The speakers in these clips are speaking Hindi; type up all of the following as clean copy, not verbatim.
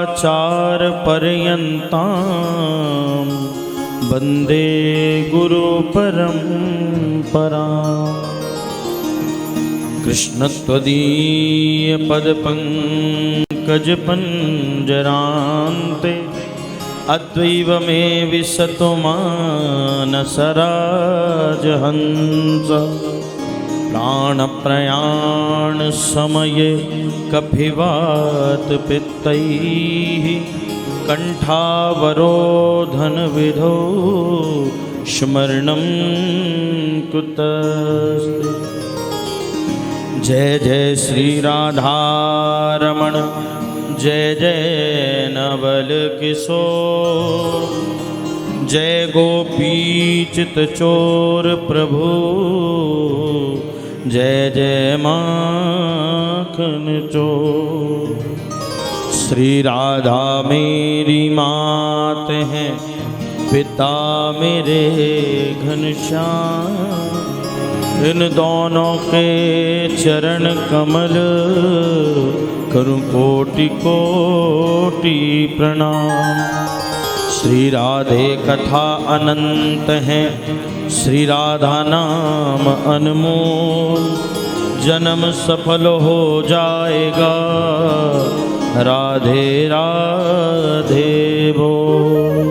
आचार पर्यन्तां वन्दे गुरु परम्पराम्। कृष्णत्वदीय पदपङ्कज पञ्जरान्ते अद्वैव मे विशतु मानसराजहंस। प्राणप्रयाण समये कपिवात पित्तैः कंठावरोधन विधौ स्मरणं कुतस्ते। जय जय श्री राधारमण जय जय नवल किशोर जय गोपीचित चोर प्रभु जय जय माखन चोर। श्री राधा मेरी मात हैं पिता मेरे घनश्याम। इन दोनों के चरण कमल करूं कोटि कोटि प्रणाम। श्री राधे कथा अनंत है श्री राधा नाम अनमोल। जन्म सफल हो जाएगा राधे राधे बोल।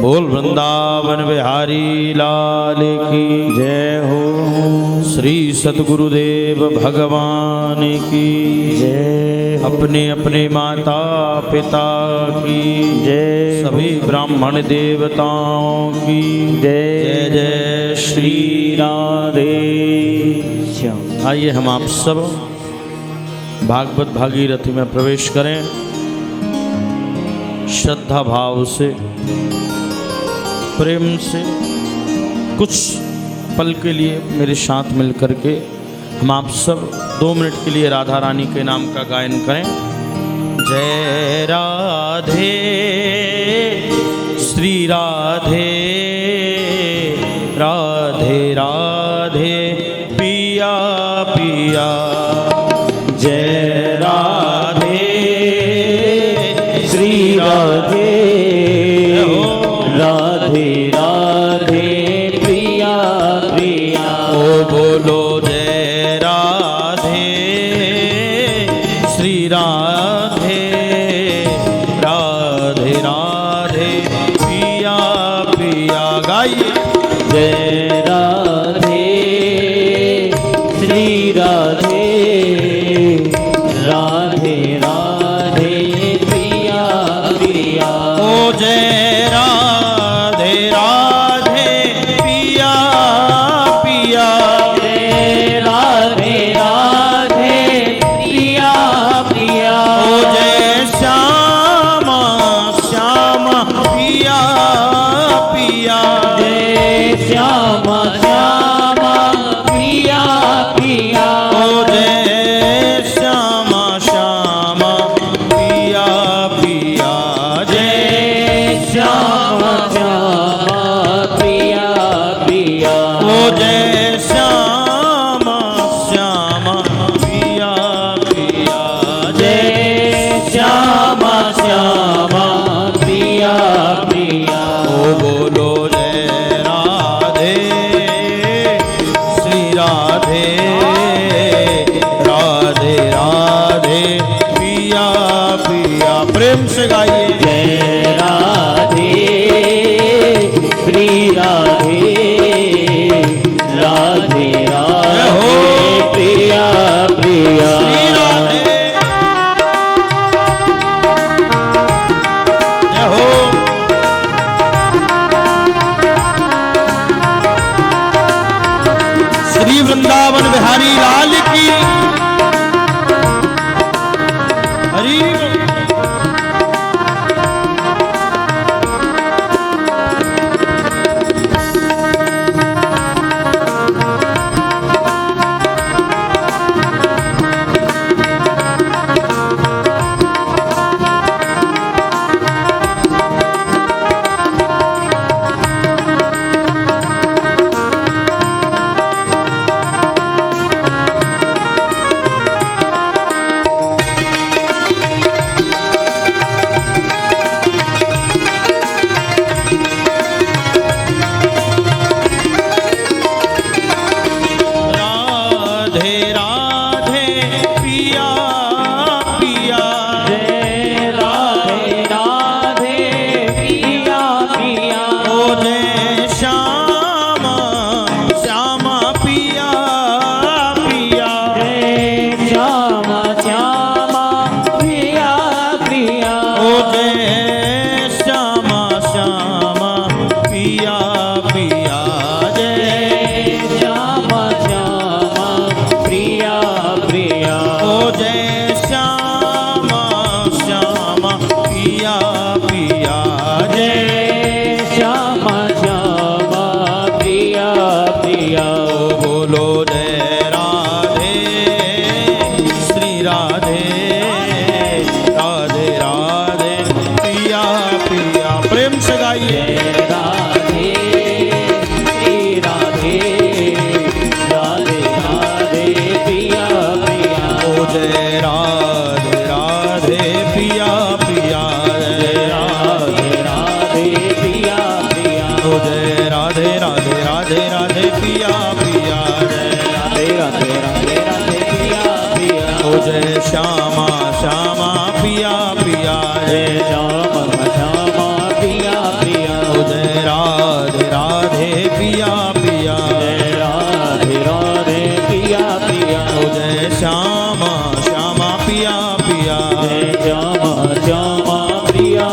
बोल वृंदावन बिहारी लाल की जय हो। श्री सतगुरुदेव भगवान की जय। अपने अपने माता पिता की जय। सभी ब्राह्मण देवताओं की जय। जय जय श्री राधे श्याम। आइए हम आप सब भागवत भागीरथी में प्रवेश करें। श्रद्धा भाव से प्रेम से कुछ पल के लिए मेरे साथ मिलकर के हम आप सब 2 मिनट के लिए राधा रानी के नाम का गायन करें। जय राधे श्री राधे राधे राधे पिया पिया। जय राधे श्री राधे राधे राधे प्रिया प्रिया। ओ बोलो जय राधे श्री राधे राधे राधे प्रिया प्रिया। गाइए जय राधे श्री राधे राधे राधे प्रिया प्रिया। ओ जय प्रेम से गाइए जय राधे श्री राधे राधे राधे हो प्रिया प्रिया। जय हो श्री वृंदावन बिहारी लाल की हरि। जय श्यामा श्यामा पिया पिया जय श्यामा श्यामा प्रिया प्रिया ओ जय श्यामा श्यामा पिया पिया जय श्यामा श्यामा प्रिया प्रिया बोलो जय राधे श्री राधे राधे राधे पिया पिया प्रेम से गाइए राधे श्री राधे राधे राधे प्रिया प्रिया ओ जय राधे राधे पिया पिया जय राधे राधे प्रिया प्रिया ओ जय राधे राधे राधे राधे पिया पिया जय राधे राधे राधे राधे प्रिया प्रिया ओ जय श्यामा श्यामा पिया पिया जय श्यामा श्यामा प्रिया प्रिया ओ जय राधे राधे पिया पिया राधे राधे प्रिया प्रिया ओ जय श्यामा श्यामा पिया पिया श्यामा श्यामा प्रिया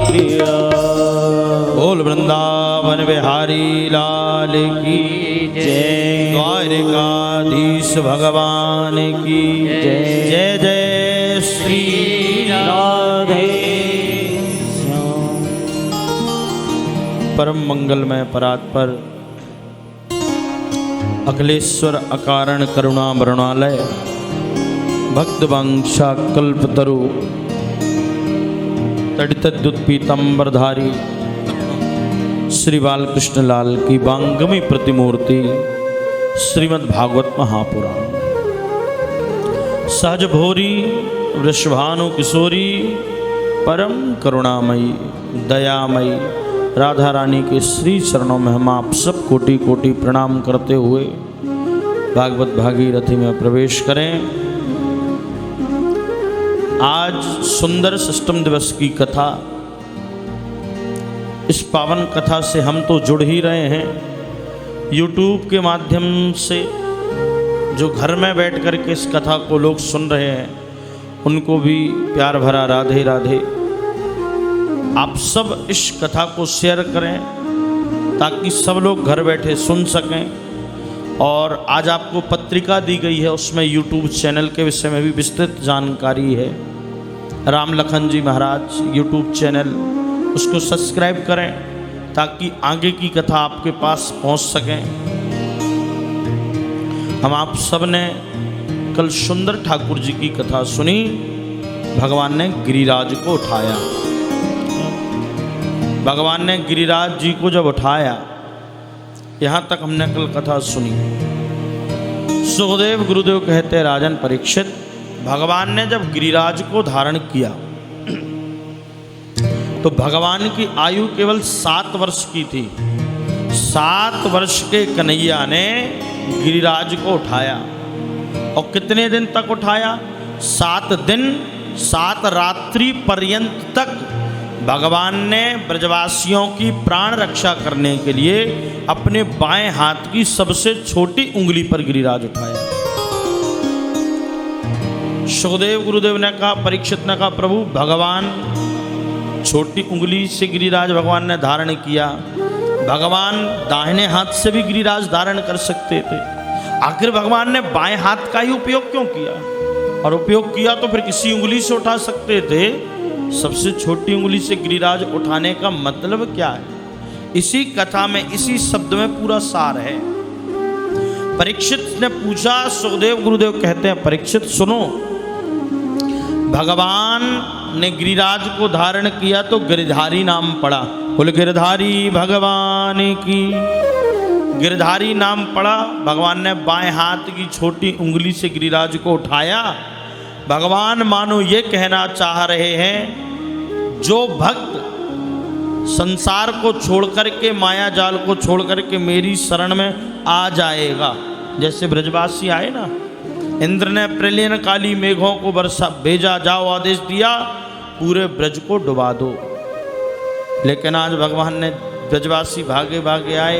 प्रिया बोल वृंदावन बिहारी लाल की जय द्वारिकाधीश भगवान की जय। जय जय श्री राधे परम मंगलमय परात्पर अखिलेश्वर अकारण करुणा मृणालय भक्त वांछा कल्पतरु तड़ितद्युत पीतंबरधारी श्री बालकृष्ण लाल की वांगमी प्रतिमूर्ति श्रीमद् भागवत महापुराण सहज भोरी वृषभानु किशोरी परम करुणामयी दयामयी राधा रानी के श्री चरणों में हम आप सब कोटि कोटि प्रणाम करते हुए भागवत भागीरथी में प्रवेश करें। आज सुंदर षष्ठम दिवस की कथा, इस पावन कथा से हम तो जुड़ ही रहे हैं। YouTube के माध्यम से जो घर में बैठ कर के इस कथा को लोग सुन रहे हैं, उनको भी प्यार भरा राधे राधे। आप सब इस कथा को शेयर करें ताकि सब लोग घर बैठे सुन सकें। और आज आपको पत्रिका दी गई है, उसमें YouTube चैनल के विषय में भी विस्तृत जानकारी है। राम लखन जी महाराज YouTube चैनल, उसको सब्सक्राइब करें ताकि आगे की कथा आपके पास पहुंच सकें। हम आप सब ने कल सुंदर ठाकुर जी की कथा सुनी। भगवान ने गिरिराज को उठाया। भगवान ने गिरिराज जी को जब उठाया, यहाँ तक हमने कल कथा सुनी। सुखदेव गुरुदेव कहते राजन परीक्षित, भगवान ने जब गिरिराज को धारण किया तो भगवान की आयु केवल 7 वर्ष की थी। 7 वर्ष के कन्हैया ने गिरिराज को उठाया। और कितने दिन तक उठाया? 7 दिन 7 रात्रि पर्यंत तक भगवान ने ब्रजवासियों की प्राण रक्षा करने के लिए अपने बाएं हाथ की सबसे छोटी उंगली पर गिरिराज उठाया। सुखदेव गुरुदेव ने कहा, परीक्षित ने कहा, प्रभु भगवान छोटी उंगली से गिरिराज भगवान ने धारण किया, भगवान दाहिने हाथ से भी गिरिराज धारण कर सकते थे, आखिर भगवान ने बाएं हाथ का ही उपयोग क्यों किया? और उपयोग किया तो फिर किसी उंगली से उठा सकते थे, सबसे छोटी उंगली से गिरिराज उठाने का मतलब क्या है? इसी कथा में, इसी शब्द में पूरा सार है। परीक्षित ने पूछा, सुखदेव गुरुदेव कहते हैं, परीक्षित सुनो, भगवान ने गिरिराज को धारण किया तो गिरधारी नाम पड़ा। बोले गिरधारी भगवान की। गिरधारी नाम पड़ा। भगवान ने बाएं हाथ की छोटी उंगली से गिरिराज को उठाया। भगवान मानो ये कहना चाह रहे हैं, जो भक्त संसार को छोड़ करके, माया जाल को छोड़ करके मेरी शरण में आ जाएगा, जैसे ब्रजवासी आए ना, इंद्र ने प्रलयन काली मेघों को बरसा भेजा, जाओ आदेश दिया, पूरे ब्रज को डुबा दो। लेकिन आज भगवान ने, ब्रजवासी भागे भागे आए,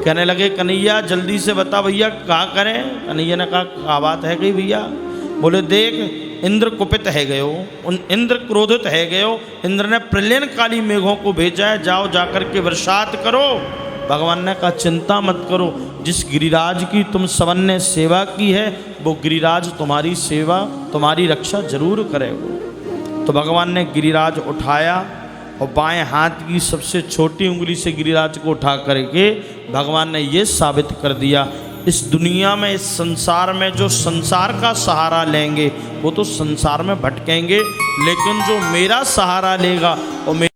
कहने लगे, कन्हैया जल्दी से बता भैया क्या करें? कन्हैया ने कहा, क्या बात है गई भैया? बोले देख, इंद्र कुपित है गयो, इंद्र क्रोधित है गयो। इंद्र ने प्रलयनकाली मेघों को भेजा है, जाओ जाकर के वर्षात करो। भगवान ने कहा चिंता मत करो, जिस गिरिराज की तुम सबन ने सेवा की है वो गिरिराज तुम्हारी सेवा तुम्हारी रक्षा जरूर करेगा। तो भगवान ने गिरिराज उठाया और बाएं हाथ की सबसे छोटी उंगली से गिरिराज को उठा करके भगवान ने ये साबित कर दिया, इस दुनिया में इस संसार में जो संसार का सहारा लेंगे वो तो संसार में भटकेंगे, लेकिन जो मेरा सहारा लेगा और मेरे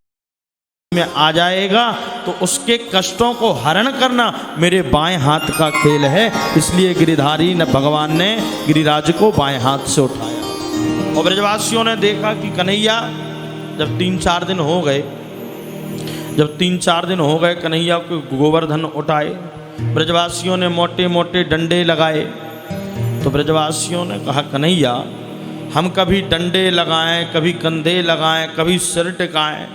में आ जाएगा तो उसके कष्टों को हरण करना मेरे बाएं हाथ का खेल है। इसलिए गिरिधारी ने भगवान ने गिरिराज को बाएं हाथ से उठाया। और ब्रजवासियों ने देखा कि कन्हैया जब 3-4 दिन हो गए कन्हैया को गोवर्धन उठाए, ब्रजवासियों ने मोटे मोटे डंडे लगाए। तो ब्रजवासियों ने कहा कन्हैया हम कभी डंडे लगाएं, कभी कंधे लगाएं, कभी सिर टिकाएं,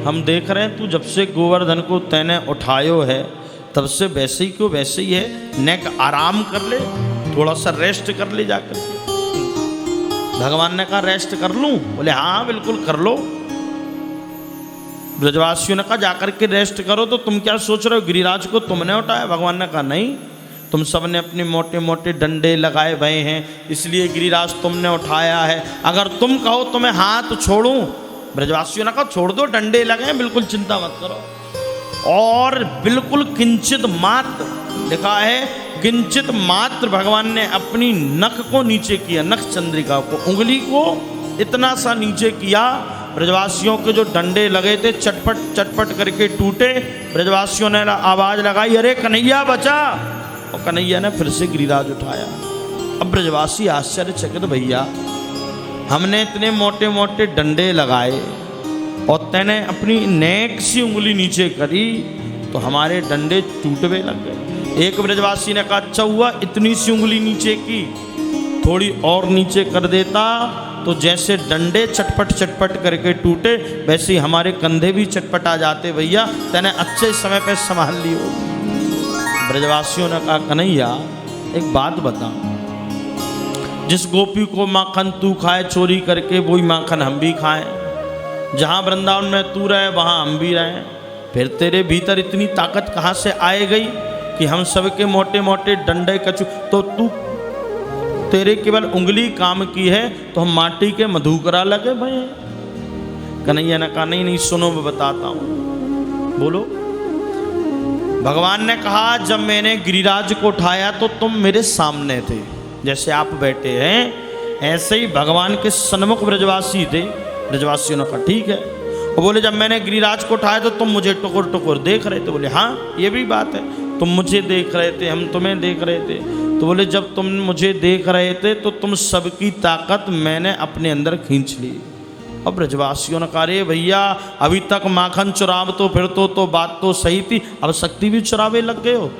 हम देख रहे हैं तू जब से गोवर्धन को तैने उठायो है तब से वैसे ही क्यों वैसे ही है, नेक आराम कर ले, थोड़ा सा रेस्ट कर ले जाकर। भगवान ने कहा रेस्ट कर लूं? बोले हाँ बिल्कुल कर लो। ब्रजवासियों ने कहा जाकर के रेस्ट करो, तो तुम क्या सोच रहे हो गिरिराज को तुमने उठाया? भगवान ने कहा नहीं, तुम सब ने अपने मोटे मोटे डंडे लगाए भए हैं इसलिए गिरिराज तुमने उठाया है। अगर तुम कहो तो मैं हाथ छोड़ूं? ब्रजवासियों ने कहा छोड़ दो, डंडे लगे, बिल्कुल चिंता मत करो। और बिल्कुल किंचित मात्र लिखा है, किंचित मात्र भगवान ने अपनी नख को नीचे किया, नख चंद्रिका को, उंगली को इतना सा नीचे किया। ब्रजवासियों के जो डंडे लगे थे चटपट चटपट करके टूटे। ब्रजवासियों ने आवाज लगाई अरे कन्हैया बचा, और कन्हैया ने फिर से गिरिराज उठाया। अब ब्रजवासी आश्चर्यचकित, भैया हमने इतने मोटे मोटे डंडे लगाए और तैने अपनी नेक सी उंगली नीचे करी तो हमारे डंडे टूटवे लग गए। एक ब्रजवासी ने कहा अच्छा हुआ इतनी सी उंगली नीचे की, थोड़ी और नीचे कर देता तो जैसे डंडे चटपट चटपट करके टूटे वैसे ही हमारे कंधे भी चटपट आ जाते, भैया तैने अच्छे समय पे संभाल लियो। ब्रजवासियों ने कहा कन्हैया एक बात बता, जिस गोपी को माखन तू खाए चोरी करके वही माखन हम भी खाएं, जहाँ वृंदावन में तू रहे वहाँ हम भी रहें, फिर तेरे भीतर इतनी ताकत कहाँ से आए गई कि हम सबके मोटे मोटे डंडे कचू, तो तू तेरे केवल उंगली काम की है तो हम माटी के मधुकरा लगे भाई। कन्हैया ने कहा नहीं नहीं सुनो मैं बताता हूँ, बोलो। भगवान ने कहा जब मैंने गिरिराज को उठाया तो तुम मेरे सामने थे, जैसे आप बैठे हैं ऐसे ही भगवान के सन्मुख ब्रजवासी थे। ब्रजवासियों ने कहा ठीक है। और बोले जब मैंने गिरिराज को उठाया तो तुम मुझे टुकुर टुकुर देख रहे थे। बोले हाँ ये भी बात है, तुम मुझे देख रहे थे हम तुम्हें देख रहे थे। तो बोले जब तुम मुझे देख रहे थे तो तुम सबकी ताकत मैंने अपने अंदर खींच ली। अब ब्रजवासियों ने कहा अरे भैया अभी तक माखन चुराव तो फिर तो बात तो सही थी, अब शक्ति भी चुरावे लग गए हो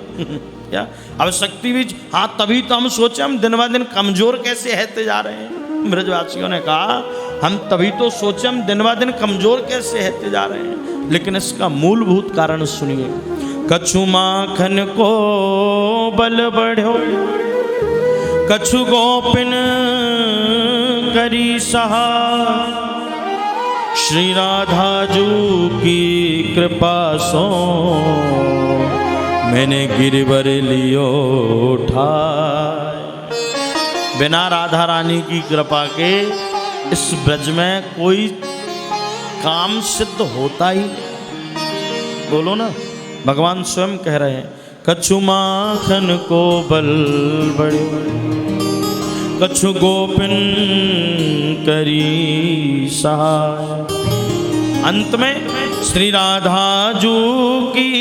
क्या? अब शक्ति भी, हाँ तभी तो हम सोचे हम दिन ब दिन कमजोर कैसे रहते जा रहे हैं। ब्रजवासियों ने कहा हम तभी तो सोचे हम दिन ब दिन कमजोर कैसे रहते जा रहे हैं, लेकिन इसका मूलभूत कारण सुनिए। कछु माखन को बल बढ़ो, कछु गोपिन करी सहा, श्री राधा जू की कृपा सो मैंने गिरवर लियो उठाए। बिना राधा रानी की कृपा के इस ब्रज में कोई काम सिद्ध होता ही, बोलो ना। भगवान स्वयं कह रहे हैं कछु माखन को बल बढ़ो, कछु गोपिन करी सहाय। अंत में श्री राधा जू की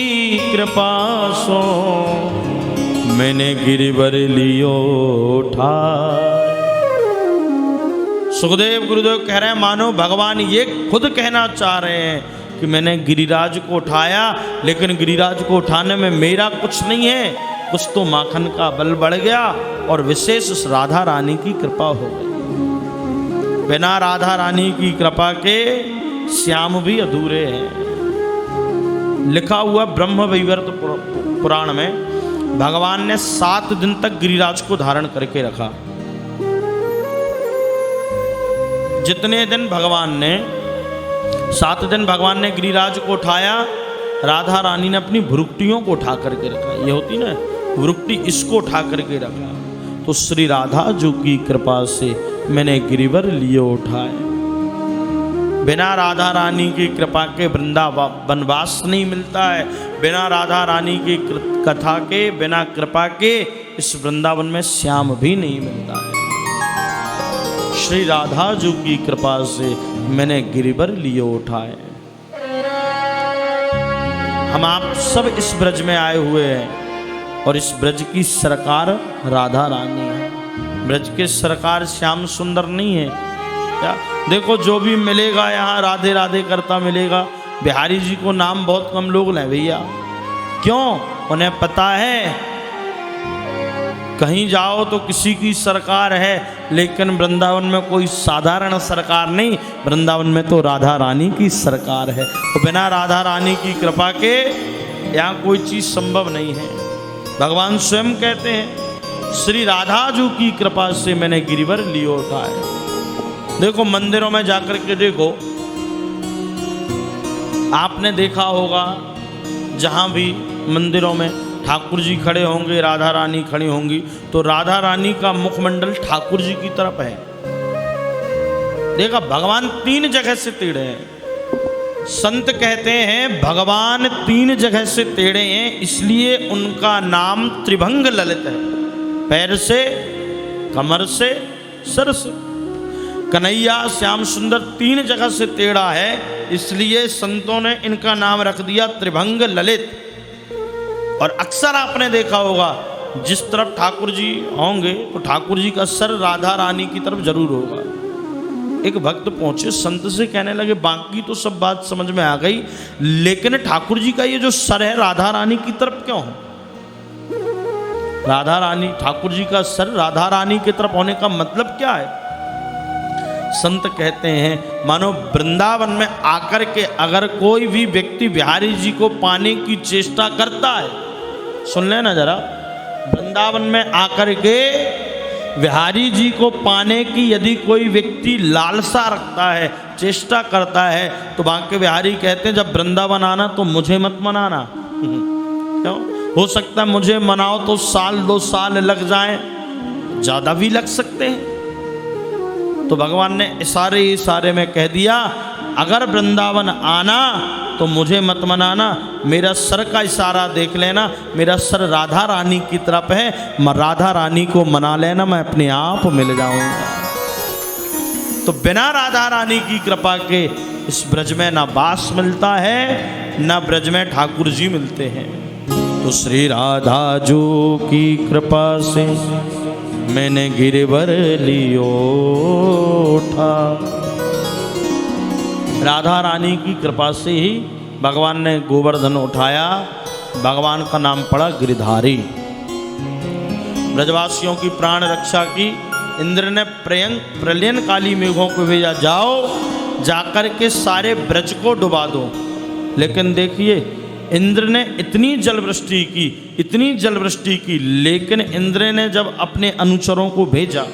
कृपा सो मैंने गिरवर लियो उठा। सुखदेव गुरुदेव कह रहे हैं मानो भगवान ये खुद कहना चाह रहे हैं कि मैंने गिरिराज को उठाया, लेकिन गिरिराज को उठाने में मेरा कुछ नहीं है, कुछ तो माखन का बल बढ़ गया और विशेष उस राधा रानी की कृपा हो गई। बिना राधा रानी की कृपा के श्याम भी अधूरे हैं। लिखा हुआ ब्रह्म वैवर्त पुराण में भगवान ने 7 दिन तक गिरिराज को धारण करके रखा। जितने दिन भगवान ने 7 दिन भगवान ने गिरिराज को उठाया, राधा रानी ने अपनी भुरुकटियों को उठा करके रखा। ये होती ना भुरुकटी, इसको उठा करके रखा। तो श्री राधा जो की कृपा से मैंने गिरिवर लिए उठाए। बिना राधा रानी की कृपा के वनवास नहीं मिलता है। बिना राधा रानी की कथा के, बिना कृपा के इस वृंदावन में श्याम भी नहीं मिलता है। श्री राधा जी की कृपा से मैंने गिरिवर लिए उठाए। हम आप सब इस ब्रज में आए हुए हैं और इस ब्रज की सरकार राधा रानी है। ब्रज के सरकार श्याम सुंदर नहीं है क्या? देखो जो भी मिलेगा यहाँ राधे राधे करता मिलेगा। बिहारी जी को नाम बहुत कम लोग लें भैया, क्यों? उन्हें पता है कहीं जाओ तो किसी की सरकार है, लेकिन वृंदावन में कोई साधारण सरकार नहीं, वृंदावन में तो राधा रानी की सरकार है। तो बिना राधा रानी की कृपा के यहाँ कोई चीज़ संभव नहीं है। भगवान स्वयं कहते हैं श्री राधा जी की कृपा से मैंने गिरिवर लिए उठाए। देखो मंदिरों में जाकर के देखो, आपने देखा होगा जहाँ भी मंदिरों में ठाकुर जी खड़े होंगे, राधा रानी खड़ी होंगी, तो राधा रानी का मुखमंडल ठाकुर जी की तरफ है। देखा भगवान 3 जगह से टेढ़े हैं। संत कहते हैं भगवान 3 जगह से टेढ़े हैं, इसलिए उनका नाम त्रिभंग ललित है। पैर से, कमर से, सर से। कन्हैया श्याम सुंदर 3 जगह से टेढ़ा है, इसलिए संतों ने इनका नाम रख दिया त्रिभंग ललित। और अक्सर आपने देखा होगा जिस तरफ ठाकुर जी होंगे तो ठाकुर जी का सर राधा रानी की तरफ जरूर होगा। एक भक्त पहुंचे संत से कहने लगे बाकी तो सब बात समझ में आ गई, लेकिन ठाकुर जी का ये जो सर है राधा रानी की तरफ क्यों है? राधा रानी, ठाकुर जी का सर राधा रानी की तरफ होने का मतलब क्या है? संत कहते हैं मानो वृंदावन में आकर के अगर कोई भी व्यक्ति बिहारी जी को पाने की चेष्टा करता है, सुन लेना जरा, वृंदावन में आकर के बिहारी जी को पाने की यदि कोई व्यक्ति लालसा रखता है, चेष्टा करता है, तो बांके बिहारी कहते हैं जब वृंदावन आना तो मुझे मत मनाना। क्यों? हो सकता है मुझे मनाओ तो 1-2 साल लग जाएं, ज़्यादा भी लग सकते हैं। तो भगवान ने इशारे में कह दिया अगर वृंदावन आना तो मुझे मत मनाना, मेरा सर का इशारा देख लेना, मेरा सर राधा रानी की तरफ है, राधा रानी को मना लेना, मैं अपने आप मिल जाऊंगा। तो बिना राधा रानी की कृपा के इस ब्रज में ना वास मिलता है, ना ब्रज में ठाकुर जी मिलते हैं। तो श्री राधा जो की कृपा से मैंने गिरिवर लियो उठा। राधा रानी की कृपा से ही भगवान ने गोवर्धन उठाया, भगवान का नाम पड़ा गिरिधारी। ब्रजवासियों की प्राण रक्षा की इंद्र ने प्रलयन काली मेघों को भेजा, जाओ जाकर के सारे ब्रज को डुबा दो। लेकिन देखिए इंद्र ने इतनी जलवृष्टि की, लेकिन इंद्र ने जब अपने अनुचरों को भेजा,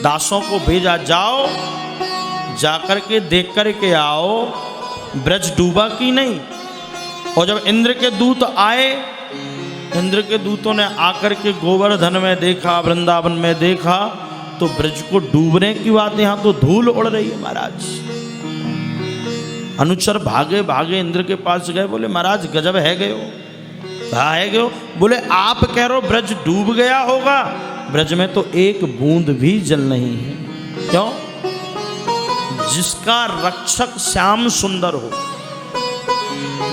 दासों को भेजा, जाओ जाकर के देख कर के आओ ब्रज डूबा कि नहीं। और जब इंद्र के दूत आए, इंद्र के दूतों ने आकर के गोवर्धन में देखा, वृंदावन में देखा, तो ब्रज को डूबने की बात, यहाँ तो धूल उड़ रही है महाराज। अनुचर भागे भागे इंद्र के पास गए, बोले महाराज गजब है गए हो, कहा है गए हो? बोले आप कह रहे हो ब्रज डूब गया होगा, ब्रज में तो एक बूंद भी जल नहीं है। क्यों? जिसका रक्षक श्याम सुंदर हो,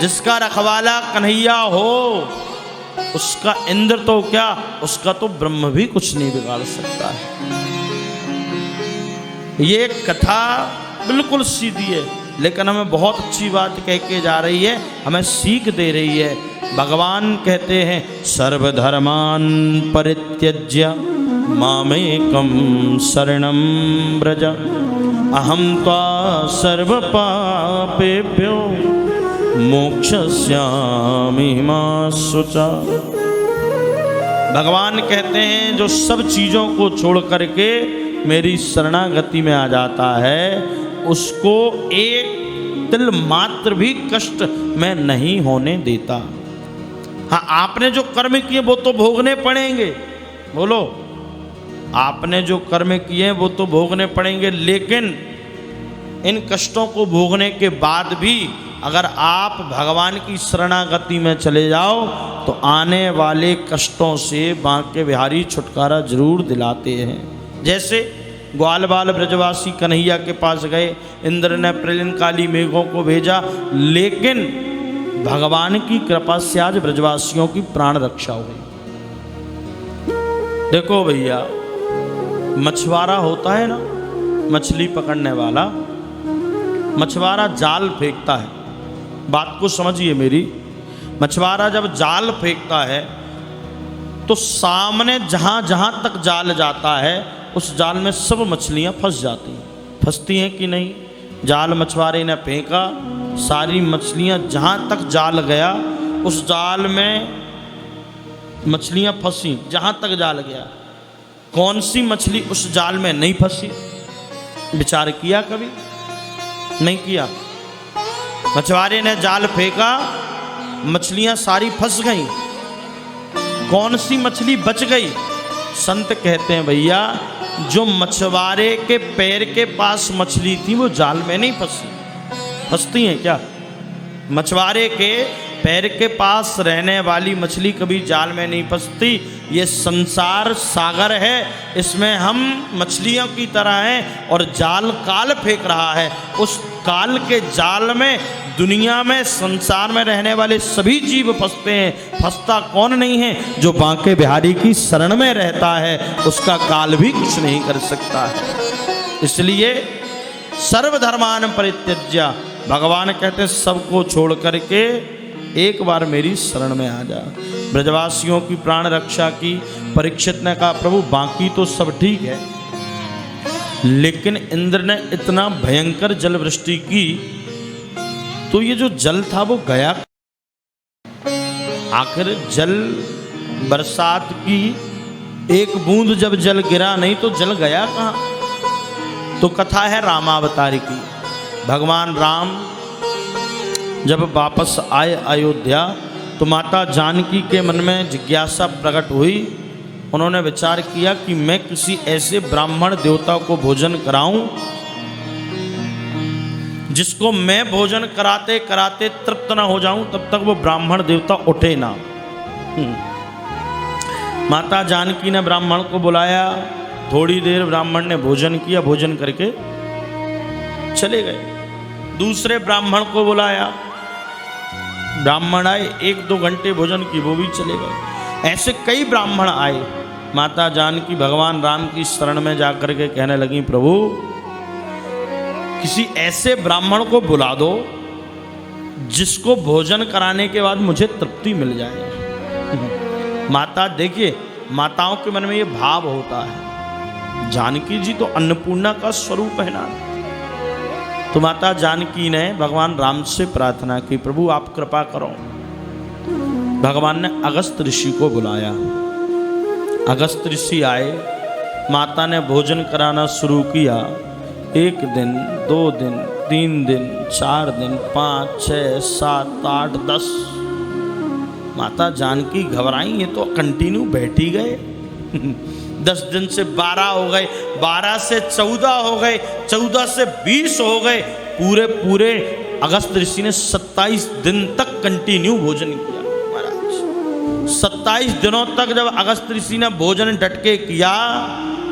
जिसका रखवाला कन्हैया हो, उसका इंद्र तो क्या, उसका तो ब्रह्म भी कुछ नहीं बिगाड़ सकता है। ये कथा बिल्कुल सीधी है, लेकिन हमें बहुत अच्छी बात कह के जा रही है, हमें सीख दे रही है। भगवान कहते हैं सर्वधर्मान परित्यज्य मामेकं शरणं व्रज अहं त्वा सर्व पापेभ्यो मोक्षयिष्यामि मा शुचा। भगवान कहते हैं जो सब चीज़ों को छोड़ करके मेरी शरणागति में आ जाता है उसको एक तिल मात्र भी कष्ट मैं नहीं होने देता। हाँ, आपने जो कर्म किए वो तो भोगने पड़ेंगे, बोलो, आपने जो कर्म किए वो तो भोगने पड़ेंगे, लेकिन इन कष्टों को भोगने के बाद भी अगर आप भगवान की शरणागति में चले जाओ तो आने वाले कष्टों से बांके बिहारी छुटकारा जरूर दिलाते हैं। जैसे ग्वाल बाल ब्रजवासी कन्हैया के पास गए, इंद्र ने प्रलयंकाली मेघों को भेजा, लेकिन भगवान की कृपा से आज ब्रजवासियों की प्राण रक्षा हो गई। देखो भैया, मछुआरा होता है ना, मछली पकड़ने वाला, मछुआरा जाल फेंकता है, बात को समझिए मेरी, मछुआरा जब जाल फेंकता है तो सामने जहाँ जहाँ तक जाल जाता है उस जाल में सब मछलियाँ फंस जाती हैं। फंसती हैं कि नहीं? जाल मछुआरे ने फेंका, सारी मछलियाँ जहाँ तक जाल गया उस जाल में मछलियाँ फंसी, जहाँ तक जाल गया। कौन सी मछली उस जाल में नहीं फंसी? विचार किया कभी? नहीं किया। मछुआरे ने जाल फेंका, मछलियां सारी फंस गईं, कौन सी मछली बच गई? संत कहते हैं भैया, जो मछुआरे के पैर के पास मछली थी वो जाल में नहीं फंसी। फंसती हैं क्या? मछुआरे के पैर के पास रहने वाली मछली कभी जाल में नहीं फंसती। ये संसार सागर है, इसमें हम मछलियों की तरह हैं और जाल काल फेंक रहा है। उस काल के जाल में दुनिया में संसार में रहने वाले सभी जीव फंसते हैं। फंसता कौन नहीं है? जो बांके बिहारी की शरण में रहता है, उसका काल भी कुछ नहीं कर सकता है। इसलिए सर्वधर्मान परित्यज्य, भगवान कहते हैं सबको छोड़ करके एक बार मेरी शरण में आ जा। ब्रजवासियों की प्राण रक्षा की। परीक्षित ने कहा प्रभु बाकी तो सब ठीक है, लेकिन इंद्र ने इतना भयंकर जल वृष्टि की तो ये जो जल था वो गया। आखिर जल, बरसात की एक बूंद जब जल गिरा नहीं तो जल गया कहाँ? तो कथा है रामावतार की। भगवान राम जब वापस आए अयोध्या तो माता जानकी के मन में जिज्ञासा प्रकट हुई। उन्होंने विचार किया कि मैं किसी ऐसे ब्राह्मण देवता को भोजन कराऊं जिसको मैं भोजन कराते कराते तृप्त ना हो जाऊं, तब तक वो ब्राह्मण देवता उठे ना। माता जानकी ने ब्राह्मण को बुलाया, थोड़ी देर ब्राह्मण ने भोजन किया, भोजन करके चले गए। दूसरे ब्राह्मण को बुलाया, ब्राह्मण आए, 1-2 घंटे भोजन की, वो भी चले गए। ऐसे कई ब्राह्मण आए। माता जानकी भगवान राम की शरण में जाकर के कहने लगी प्रभु किसी ऐसे ब्राह्मण को बुला दो जिसको भोजन कराने के बाद मुझे तृप्ति मिल जाए। माता, देखिए माताओं के मन में ये भाव होता है, जानकी जी तो अन्नपूर्णा का स्वरूप है ना। तो माता जानकी ने भगवान राम से प्रार्थना की प्रभु आप कृपा करो। भगवान ने अगस्त ऋषि को बुलाया। अगस्त ऋषि आए, माता ने भोजन कराना शुरू किया। 1 दिन, 2 दिन, 3 दिन, 4 दिन, 5, 6, 7, 8, 10। माता जानकी घबराई, ये तो कंटिन्यू बैठी गए। 10 दिन से 12 हो गए, 12 से 14 हो गए, 14 से 20 हो गए। पूरे अगस्त ऋषि ने 27 दिन तक कंटिन्यू भोजन किया। महाराज 27 दिनों तक जब अगस्त ऋषि ने भोजन डटके किया,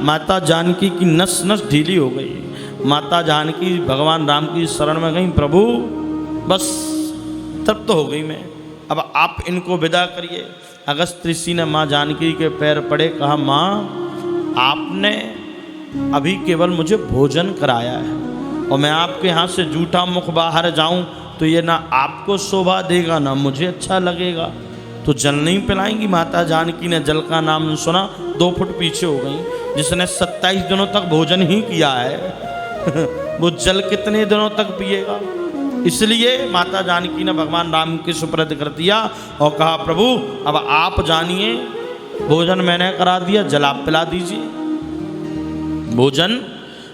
माता जानकी की नस नस ढीली हो गई। माता जानकी भगवान राम की शरण में गई, प्रभु बस तृप्त हो गई मैं, अब आप इनको विदा करिए। अगस्त ऋषि ने माँ जानकी के पैर पड़े, कहा माँ आपने अभी केवल मुझे भोजन कराया है और मैं आपके यहाँ से जूठा मुख बाहर जाऊँ तो ये ना आपको शोभा देगा ना मुझे अच्छा लगेगा, तो जल नहीं पिलाएंगी? माता जानकी ने जल का नाम सुना, 2 फुट पीछे हो गई। जिसने 27 दिनों तक भोजन ही किया है वो जल कितने दिनों तक पिएगा? इसलिए माता जानकी ने भगवान राम के सुपुर्द कर दिया और कहा प्रभु अब आप जानिए, भोजन मैंने करा दिया, जल आप पिला दीजिए। भोजन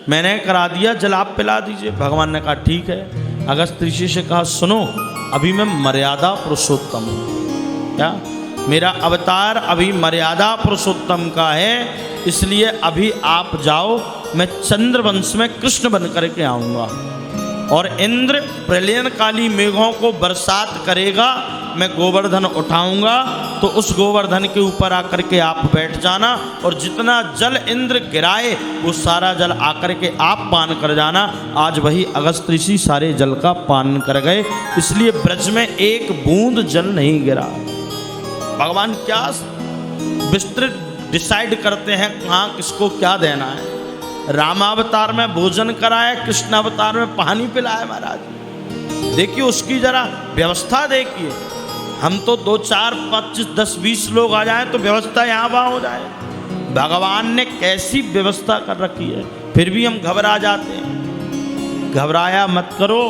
मैंने करा दिया, जल आप पिला दीजिए। भगवान ने कहा ठीक है। अगस्त ऋषि से कहा सुनो, अभी मैं मर्यादा पुरुषोत्तम हूँ, क्या मेरा अवतार अभी मर्यादा पुरुषोत्तम का है, इसलिए अभी आप जाओ, मैं चंद्रवंश में कृष्ण बन करके आऊँगा और इंद्र प्रलयनकाली मेघों को बरसात करेगा, मैं गोवर्धन उठाऊंगा, तो उस गोवर्धन के ऊपर आकर के आप बैठ जाना और जितना जल इंद्र गिराए वो सारा जल आकर के आप पान कर जाना। आज वही अगस्त ऋषि सारे जल का पान कर गए, इसलिए ब्रज में एक बूंद जल नहीं गिरा। भगवान क्या विस्तृत डिसाइड करते हैं कहाँ किसको क्या देना है। रामावतार में भोजन कराए, कृष्ण अवतार में पानी पिलाए। महाराज देखिए उसकी जरा व्यवस्था देखिए। हम तो 2, 4, 5, 10, 20 लोग आ जाएं तो व्यवस्था यहाँ वहाँ हो जाए। भगवान ने कैसी व्यवस्था कर रखी है, फिर भी हम घबरा जाते हैं। घबराया मत करो,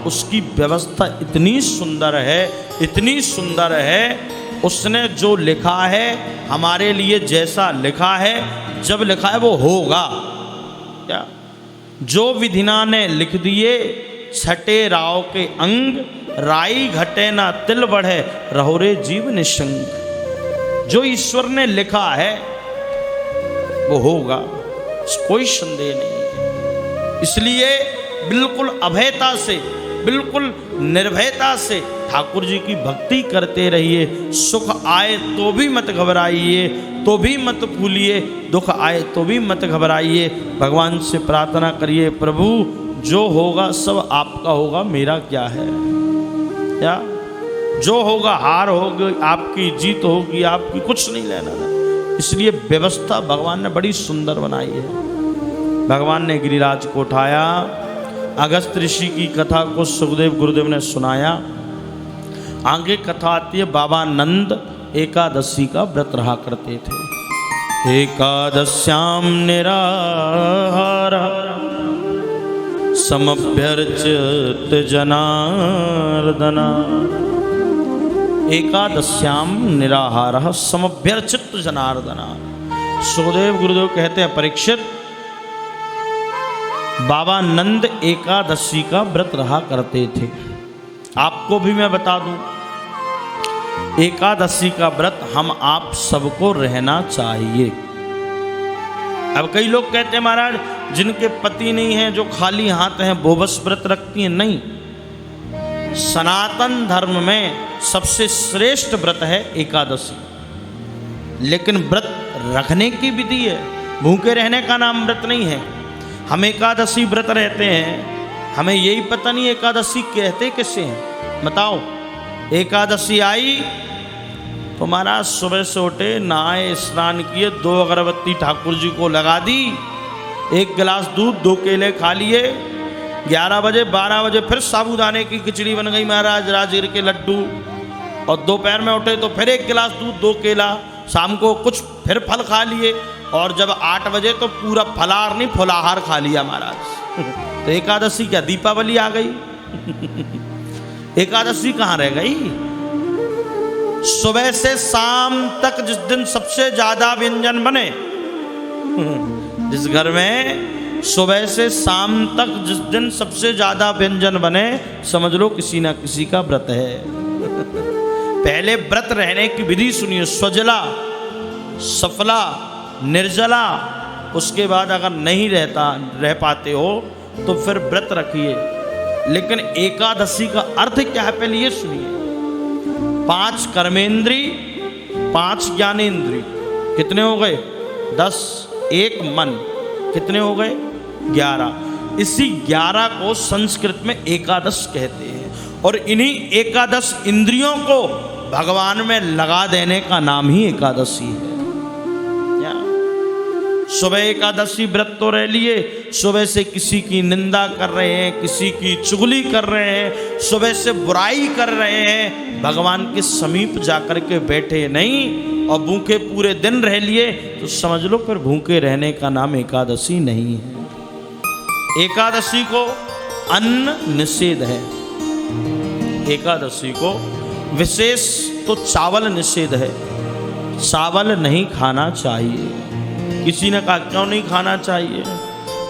उसकी व्यवस्था इतनी सुंदर है, इतनी सुंदर है। उसने जो लिखा है हमारे लिए, जैसा लिखा है, जब लिखा है वो होगा। क्या जो विधिना ने लिख दिए, छठे राव के अंग, राई घटे ना तिल बढ़े, रहो रे जीव निशंक। जो ईश्वर ने लिखा है वो होगा, कोई संदेह नहीं है। इसलिए बिल्कुल अभयता से, बिल्कुल निर्भयता से ठाकुर जी की भक्ति करते रहिए। सुख आए तो भी मत घबराइए, तो भी मत भूलिए, दुख आए तो भी मत घबराइए। भगवान से प्रार्थना करिए, प्रभु जो होगा सब आपका होगा, मेरा क्या है। क्या जो होगा, हार होगी आपकी, जीत होगी आपकी, कुछ नहीं लेना है। इसलिए व्यवस्था भगवान ने बड़ी सुंदर बनाई है। भगवान ने गिरिराज को उठाया, अगस्त ऋषि की कथा को सुखदेव गुरुदेव ने सुनाया। आगे कथा आती है, बाबा नंद एकादशी का व्रत रहा करते थे। एकादश्याम निराहार समभ्यर्चित जनार्दना। एकादश्याम निराहार समभ्यर्चित जनार्दना। सुखदेव गुरुदेव कहते हैं, परीक्षित बाबा नंद एकादशी का व्रत रहा करते थे। आपको भी मैं बता दूं, एकादशी का व्रत हम आप सबको रहना चाहिए। अब कई लोग कहते हैं महाराज जिनके पति नहीं हैं, जो खाली हाथ हैं, वो बस व्रत रखती हैं। नहीं, सनातन धर्म में सबसे श्रेष्ठ व्रत है एकादशी। लेकिन व्रत रखने की विधि है, भूखे रहने का नाम व्रत नहीं है। हम एकादशी व्रत रहते हैं, हमें यही पता नहीं एकादशी कहते किसे हैं। बताओ, एकादशी आई तो महाराज सुबह से उठे, नहाए, स्नान किए, 2 अगरबत्ती ठाकुर जी को लगा दी, 1 गिलास दूध, 2 केले खा लिए। 11 बजे 12 बजे फिर साबूदाने की खिचड़ी बन गई महाराज, राजगीर के लड्डू। और दोपहर में उठे तो फिर 1 गिलास दूध, 2 केला। शाम को कुछ फिर फल खा लिए, और जब 8 बजे तो पूरा फलाहार नहीं फुलाहार खा लिया महाराज। तो एकादशी क्या दीपावली आ गई? एकादशी कहाँ रह गई? सुबह से शाम तक जिस दिन सबसे ज्यादा व्यंजन बने, जिस घर में सुबह से शाम तक जिस दिन सबसे ज्यादा व्यंजन बने, समझ लो किसी ना किसी का व्रत है। पहले व्रत रहने की विधि सुनिए, स्वजला, सफला, निर्जला। उसके बाद अगर नहीं रह पाते हो तो फिर व्रत रखिए। लेकिन एकादशी का अर्थ क्या है पहले ये सुनिए। 5 कर्मेंद्री, 5 ज्ञानेंद्री, कितने हो गए? 10। 1 मन, कितने हो गए? 11। इसी 11 को संस्कृत में एकादश कहते हैं। और इन्हीं एकादश इंद्रियों को भगवान में लगा देने का नाम ही एकादशी है। सुबह एकादशी व्रत तो रह लिए, सुबह से किसी की निंदा कर रहे हैं, किसी की चुगली कर रहे हैं, सुबह से बुराई कर रहे हैं, भगवान के समीप जाकर के बैठे नहीं और भूखे पूरे दिन रह लिए, तो समझ लो फिर भूखे रहने का नाम एकादशी नहीं है। एकादशी को अन्न निषेध है। एकादशी को विशेष तो चावल निषेध है, चावल नहीं खाना चाहिए। किसी ने कहा क्यों नहीं खाना चाहिए?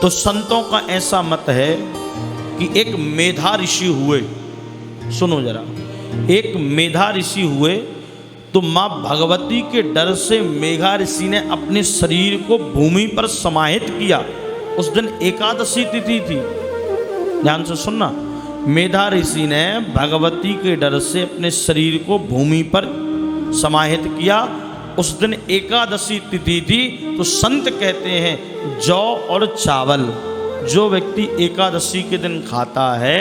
तो संतों का ऐसा मत है कि एक मेधा ऋषि हुए, सुनो जरा, एक मेधा ऋषि हुए तो माँ भगवती के डर से मेघा ऋषि ने अपने शरीर को भूमि पर समाहित किया। उस दिन एकादशी तिथि थी, ध्यान से सुनना। मेधा ऋषि ने भगवती के डर से अपने शरीर को भूमि पर समाहित किया। उस दिन एकादशी तिथि थी। तो संत कहते हैं जौ और चावल जो व्यक्ति एकादशी के दिन खाता है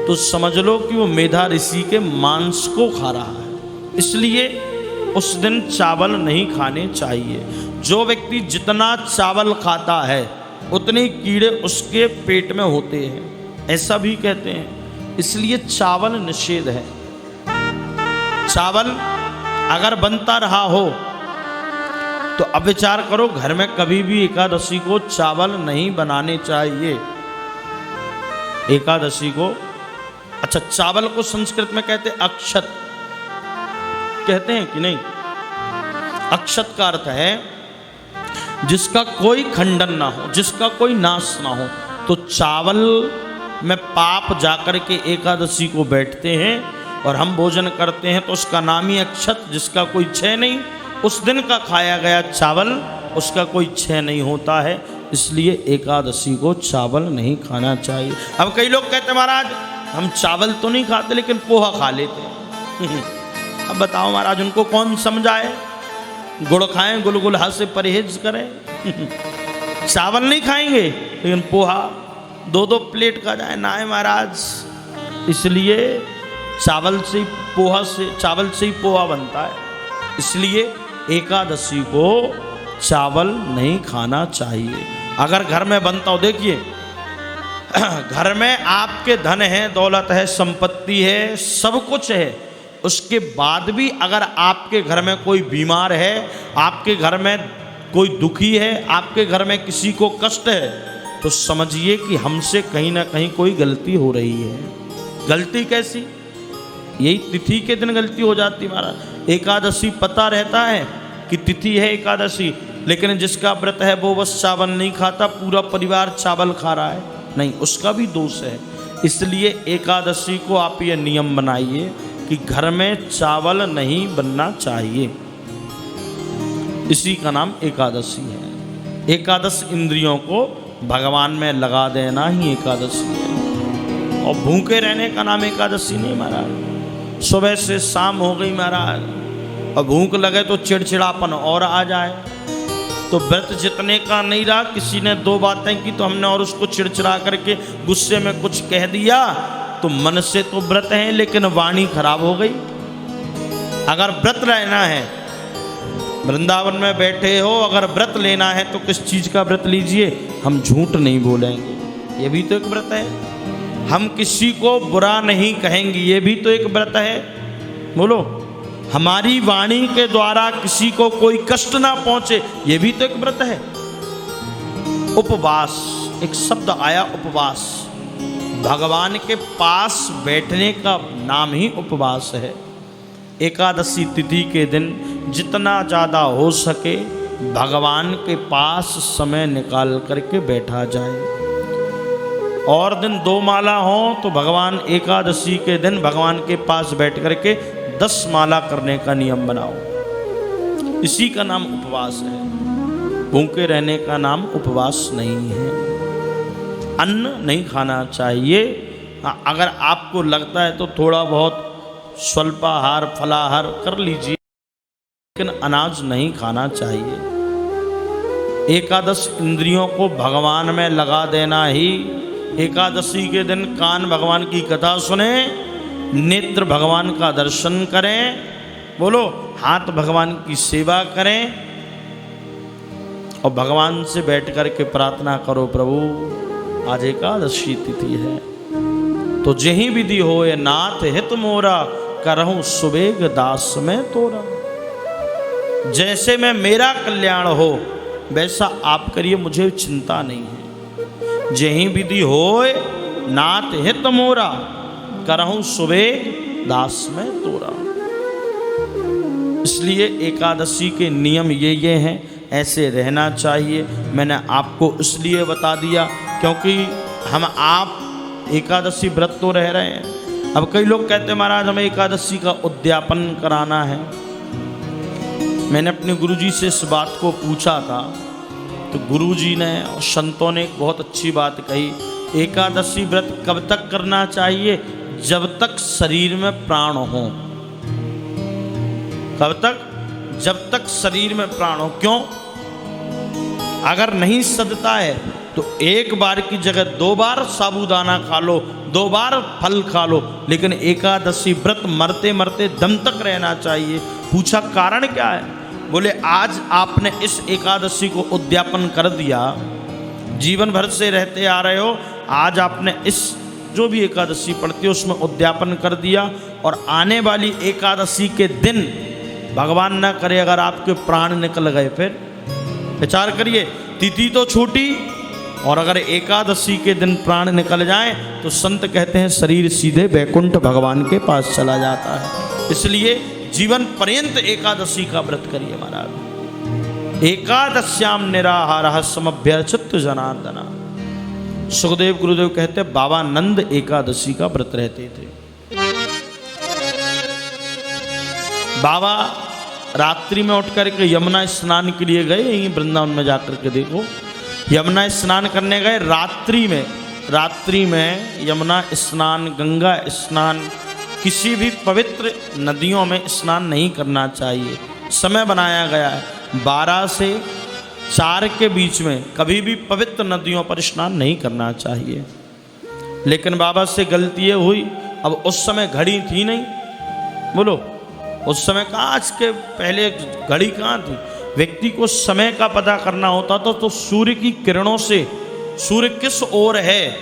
तो समझ लो कि वो मेधा ऋषि के मांस को खा रहा है, इसलिए उस दिन चावल नहीं खाने चाहिए। जो व्यक्ति जितना चावल खाता है उतने कीड़े उसके पेट में होते हैं, ऐसा भी कहते हैं, इसलिए चावल निषेध है। चावल अगर बनता रहा हो तो अब विचार करो, घर में कभी भी एकादशी को चावल नहीं बनाने चाहिए। एकादशी को, अच्छा चावल को संस्कृत में कहते अक्षत, कहते हैं कि नहीं? अक्षत का अर्थ है जिसका कोई खंडन ना हो, जिसका कोई नाश ना हो। तो चावल में पाप जाकर के एकादशी को बैठते हैं और हम भोजन करते हैं तो उसका नाम ही अक्षत, जिसका कोई क्षय नहीं। उस दिन का खाया गया चावल उसका कोई क्षय नहीं होता है, इसलिए एकादशी को चावल नहीं खाना चाहिए। अब कई लोग कहते हैं महाराज हम चावल तो नहीं खाते लेकिन पोहा खा लेते हैं। अब बताओ महाराज उनको कौन समझाए? गुड़ खाएं, गुलगुला से परहेज करें। चावल नहीं खाएंगे लेकिन पोहा 2-2 प्लेट खा जाए ना है महाराज। इसलिए चावल से ही पोहा बनता है, इसलिए एकादशी को चावल नहीं खाना चाहिए। अगर घर में बनता हो, देखिए घर में आपके धन है, दौलत है, संपत्ति है, सब कुछ है, उसके बाद भी अगर आपके घर में कोई बीमार है, आपके घर में कोई दुखी है, आपके घर में किसी को कष्ट है, तो समझिए कि हमसे कहीं ना कहीं कोई गलती हो रही है। गलती कैसी? यही तिथि के दिन गलती हो जाती महाराज। एकादशी पता रहता है कि तिथि है एकादशी, लेकिन जिसका व्रत है वो बस चावल नहीं खाता, पूरा परिवार चावल खा रहा है, नहीं, उसका भी दोष है। इसलिए एकादशी को आप ये नियम बनाइए कि घर में चावल नहीं बनना चाहिए। इसी का नाम एकादशी है। एकादश इंद्रियों को भगवान में लगा देना ही एकादशी है। और भूखे रहने का नाम एकादशी नहीं महाराज। सुबह से शाम हो गई महाराज और भूख लगे तो चिड़चिड़ापन और आ जाए, तो व्रत जितने का नहीं रहा। किसी ने 2 बातें की तो हमने और उसको चिड़चिड़ा करके गुस्से में कुछ कह दिया, तो मन से तो व्रत है लेकिन वाणी खराब हो गई। अगर व्रत रहना है, वृंदावन में बैठे हो, अगर व्रत लेना है तो किस चीज़ का व्रत लीजिए? हम झूठ नहीं बोलेंगे, ये भी तो एक व्रत है। हम किसी को बुरा नहीं कहेंगे, ये भी तो एक व्रत है। बोलो, हमारी वाणी के द्वारा किसी को कोई कष्ट ना पहुंचे, ये भी तो एक व्रत है। उपवास, एक शब्द आया उपवास, भगवान के पास बैठने का नाम ही उपवास है। एकादशी तिथि के दिन जितना ज़्यादा हो सके भगवान के पास समय निकाल करके बैठा जाए। और दिन 2 माला हो तो भगवान एकादशी के दिन भगवान के पास बैठ करके 10 माला करने का नियम बनाओ। इसी का नाम उपवास है। भूखे रहने का नाम उपवास नहीं है। अन्न नहीं खाना चाहिए। अगर आपको लगता है तो थोड़ा बहुत स्वल्पाहार फलाहार कर लीजिए, लेकिन अनाज नहीं खाना चाहिए। एकादश इंद्रियों को भगवान में लगा देना ही। एकादशी के दिन कान भगवान की कथा सुने, नेत्र भगवान का दर्शन करें, बोलो हाथ भगवान की सेवा करें और भगवान से बैठ कर के प्रार्थना करो, प्रभु आज एकादशी तिथि है तो जही विधि होए नाथ हित मोरा, करहूं सुबेग दास में तोरा। जैसे में मेरा कल्याण हो वैसा आप करिए, मुझे चिंता नहीं है। जही विधि होए नाथ हित मोरा, करहूं सुबेग दास में तोरा। इसलिए एकादशी के नियम ये हैं ऐसे रहना चाहिए। मैंने आपको इसलिए बता दिया क्योंकि हम आप एकादशी व्रत तो रह रहे हैं। अब कई लोग कहते हैं महाराज हमें एकादशी का उद्यापन कराना है। मैंने अपने गुरुजी से इस बात को पूछा था तो गुरुजी ने और संतों ने एक बहुत अच्छी बात कही, एकादशी व्रत कब तक करना चाहिए? जब तक शरीर में प्राण हो। कब तक? जब तक शरीर में प्राण हो। क्यों? अगर नहीं सदता है तो एक बार की जगह 2 बार साबूदाना खा लो, 2 बार फल खा लो, लेकिन एकादशी व्रत मरते मरते दम तक रहना चाहिए। पूछा कारण क्या है? बोले आज आपने इस एकादशी को उद्यापन कर दिया, जीवन भर से रहते आ रहे हो, आज आपने इस जो भी एकादशी पड़ती है उसमें उद्यापन कर दिया, और आने वाली एकादशी के दिन भगवान न करे अगर आपके प्राण निकल गए, फिर विचार करिए, तिथि तो छूटी और अगर एकादशी के दिन प्राण निकल जाए तो संत कहते हैं शरीर सीधे वैकुंठ भगवान के पास चला जाता है। इसलिए जीवन पर्यंत एकादशी का व्रत करिए महाराज। एकादश्याम निराहारः समभ्यर्चित जनार्दना। सुखदेव गुरुदेव कहते बाबा नंद एकादशी का व्रत रहते थे। बाबा रात्रि में उठ करके यमुना स्नान के लिए गए, यहीं वृंदावन में जाकर के देखो, यमुना स्नान करने गए रात्रि में यमुना स्नान, गंगा स्नान, किसी भी पवित्र नदियों में स्नान नहीं करना चाहिए। समय बनाया गया है 12 से 4 के बीच में कभी भी पवित्र नदियों पर स्नान नहीं करना चाहिए। लेकिन बाबा से गलती ये हुई, अब उस समय घड़ी थी नहीं, बोलो उस समय कहाँ, आज के पहले घड़ी कहाँ थी। व्यक्ति को समय का पता करना होता था तो सूर्य की किरणों से सूर्य किस ओर है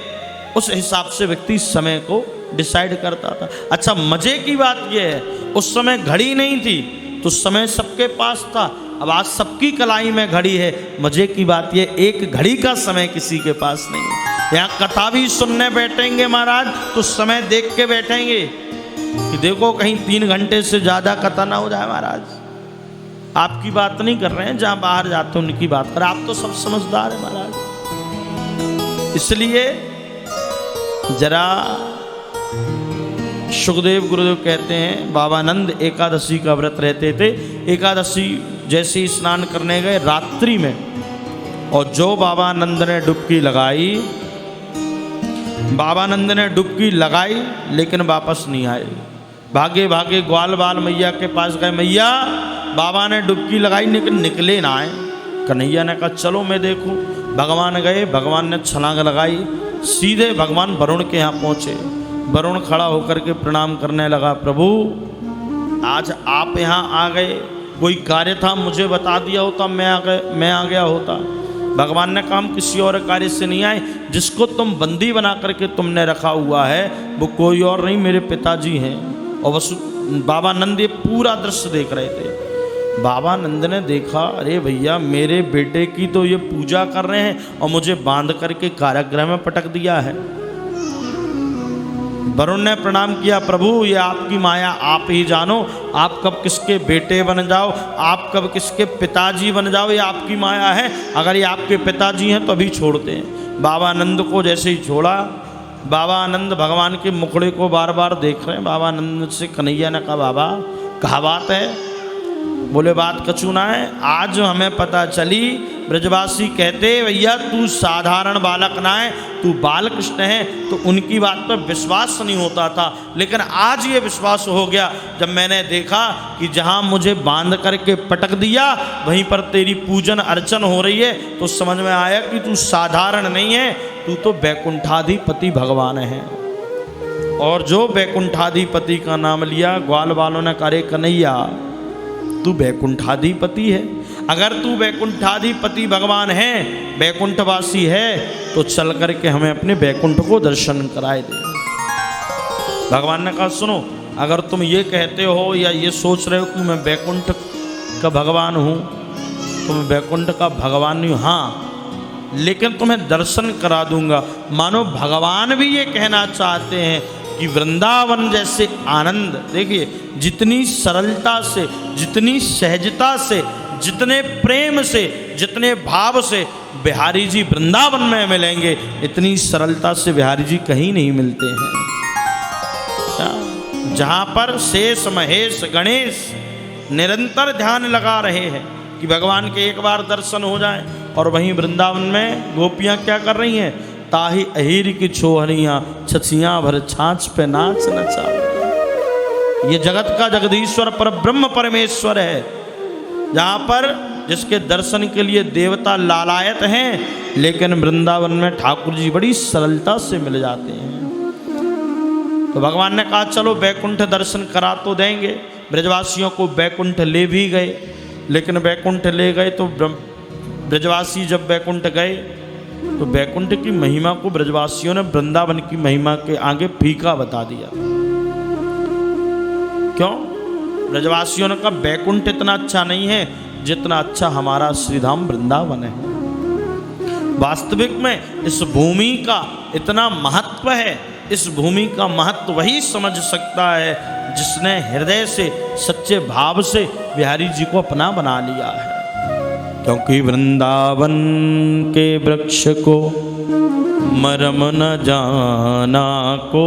उस हिसाब से व्यक्ति समय को डिसाइड करता था। अच्छा मजे की बात यह है उस समय घड़ी नहीं थी तो समय सबके पास था, अब आज सबकी कलाई में घड़ी है। मजे की बात यह एक घड़ी का समय किसी के पास नहीं है। यहाँ कथा भी सुनने बैठेंगे महाराज तो समय देख के बैठेंगे कि देखो कहीं 3 घंटे से ज़्यादा कथा ना हो जाए। महाराज आपकी बात नहीं कर रहे हैं, जहाँ बाहर जाते हैं उनकी बात कर रहे हैं। आप तो सब समझदार हैं महाराज। इसलिए जरा सुखदेव गुरुदेव कहते हैं बाबा नंद एकादशी का व्रत रहते थे। एकादशी जैसे ही स्नान करने गए रात्रि में, और जो बाबा नंद ने डुबकी लगाई, बाबा नंद ने डुबकी लगाई लेकिन वापस नहीं आए। भागे भागे ग्वाल बाल मैया के पास गए, मैया बाबा ने डुबकी लगाई लेकिन निकले ना आए। कन्हैया ने कहा चलो मैं देखूं। भगवान गए, भगवान ने छलांग लगाई, सीधे भगवान वरुण के यहाँ पहुँचे। वरुण खड़ा होकर के प्रणाम करने लगा, प्रभु आज आप यहाँ आ गए, कोई कार्य था मुझे बता दिया होता, मैं आ गया होता। भगवान ने कहा हम किसी और कार्य से नहीं आए, जिसको तुम बंदी बना करके तुमने रखा हुआ है वो कोई और नहीं मेरे पिताजी हैं। और बस बाबा नंद ये पूरा दृश्य देख रहे थे। बाबा नंद ने देखा, अरे भैया मेरे बेटे की तो ये पूजा कर रहे हैं और मुझे बांध करके कारागृह में पटक दिया है। वरुण ने प्रणाम किया, प्रभु ये आपकी माया आप ही जानो, आप कब किसके बेटे बन जाओ, आप कब किसके पिताजी बन जाओ, ये आपकी माया है। अगर ये आपके पिताजी हैं तो अभी छोड़ते हैं। बाबा नंद को जैसे ही छोड़ा, बाबा आनंद भगवान के मुखड़े को बार बार देख रहे हैं। बाबा आनंद से कन्हैया ने कहा बाबा कहा बात है? बोले बात कछु ना है, आज हमें पता चली ब्रजवासी कहते भैया तू साधारण बालक ना है, तू बाल कृष्ण है, तो उनकी बात पर विश्वास नहीं होता था। लेकिन आज ये विश्वास हो गया जब मैंने देखा कि जहाँ मुझे बांध करके पटक दिया वहीं पर तेरी पूजन अर्चन हो रही है, तो समझ में आया कि तू साधारण नहीं है, तू तो वैकुंठाधिपति भगवान है। और जो वैकुंठाधिपति का नाम लिया, ग्वाल वालों ने करे कन्हैया तू वैकुंठाधिपति है। अगर तू वैकुंठाधिपति भगवान है, वैकुंठवासी है, तो चल करके हमें अपने वैकुंठ को दर्शन कराए दे। भगवान ने कहा सुनो, अगर तुम ये कहते हो या ये सोच रहे हो कि मैं वैकुंठ का भगवान हूँ, तो मैं वैकुंठ का भगवान नहीं हूँ, हाँ, लेकिन तुम्हें दर्शन करा दूंगा। मानो भगवान भी ये कहना चाहते हैं कि वृंदावन जैसे आनंद, देखिए जितनी सरलता से, जितनी सहजता से जितने प्रेम से, जितने भाव से बिहारी जी वृंदावन में मिलेंगे, इतनी सरलता से बिहारी जी कहीं नहीं मिलते हैं। जहाँ पर शेष महेश गणेश निरंतर ध्यान लगा रहे हैं कि भगवान के एक बार दर्शन हो जाए, और वहीं वृंदावन में गोपियाँ क्या कर रही हैं? ताही अहीर की छोहरियाँ छछियाँ भर छाछ पे नाच नचा। ये जगत का जगदीश्वर पर ब्रह्म परमेश्वर है, जहाँ पर जिसके दर्शन के लिए देवता लालायत हैं, लेकिन वृंदावन में ठाकुर जी बड़ी सरलता से मिल जाते हैं। तो भगवान ने कहा चलो बैकुंठ दर्शन करा तो देंगे। ब्रजवासियों को बैकुंठ ले भी गए, लेकिन बैकुंठ ले गए तो ब्रजवासी जब बैकुंठ गए तो बैकुंठ की महिमा को ब्रजवासियों ने वृंदावन की महिमा के आगे फीका बता दिया। क्यों? ब्रजवासियों ने कहा बैकुंठ इतना अच्छा नहीं है जितना अच्छा हमारा श्रीधाम वृंदावन है। वास्तविक में इस भूमि का इतना महत्व है, इस भूमि का महत्व वही समझ सकता है जिसने हृदय से, सच्चे भाव से बिहारी जी को अपना बना लिया है। क्योंकि वृंदावन के वृक्ष को मरम न जाना को,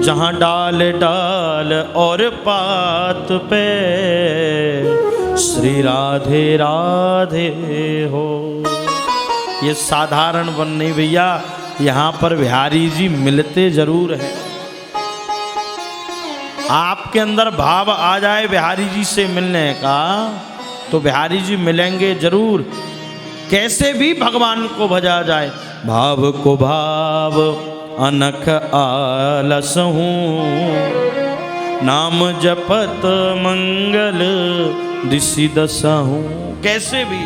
जहाँ डाल डाल और पात पे श्री राधे राधे हो। ये साधारण वन नहीं भैया, यहाँ पर बिहारी जी मिलते जरूर हैं। आपके अंदर भाव आ जाए बिहारी जी से मिलने का तो बिहारी जी मिलेंगे जरूर। कैसे भी भगवान को भजा जाए, भाव को भाव अनख आलस हूँ, नाम जपत मंगल दिशि दशा हूँ। कैसे भी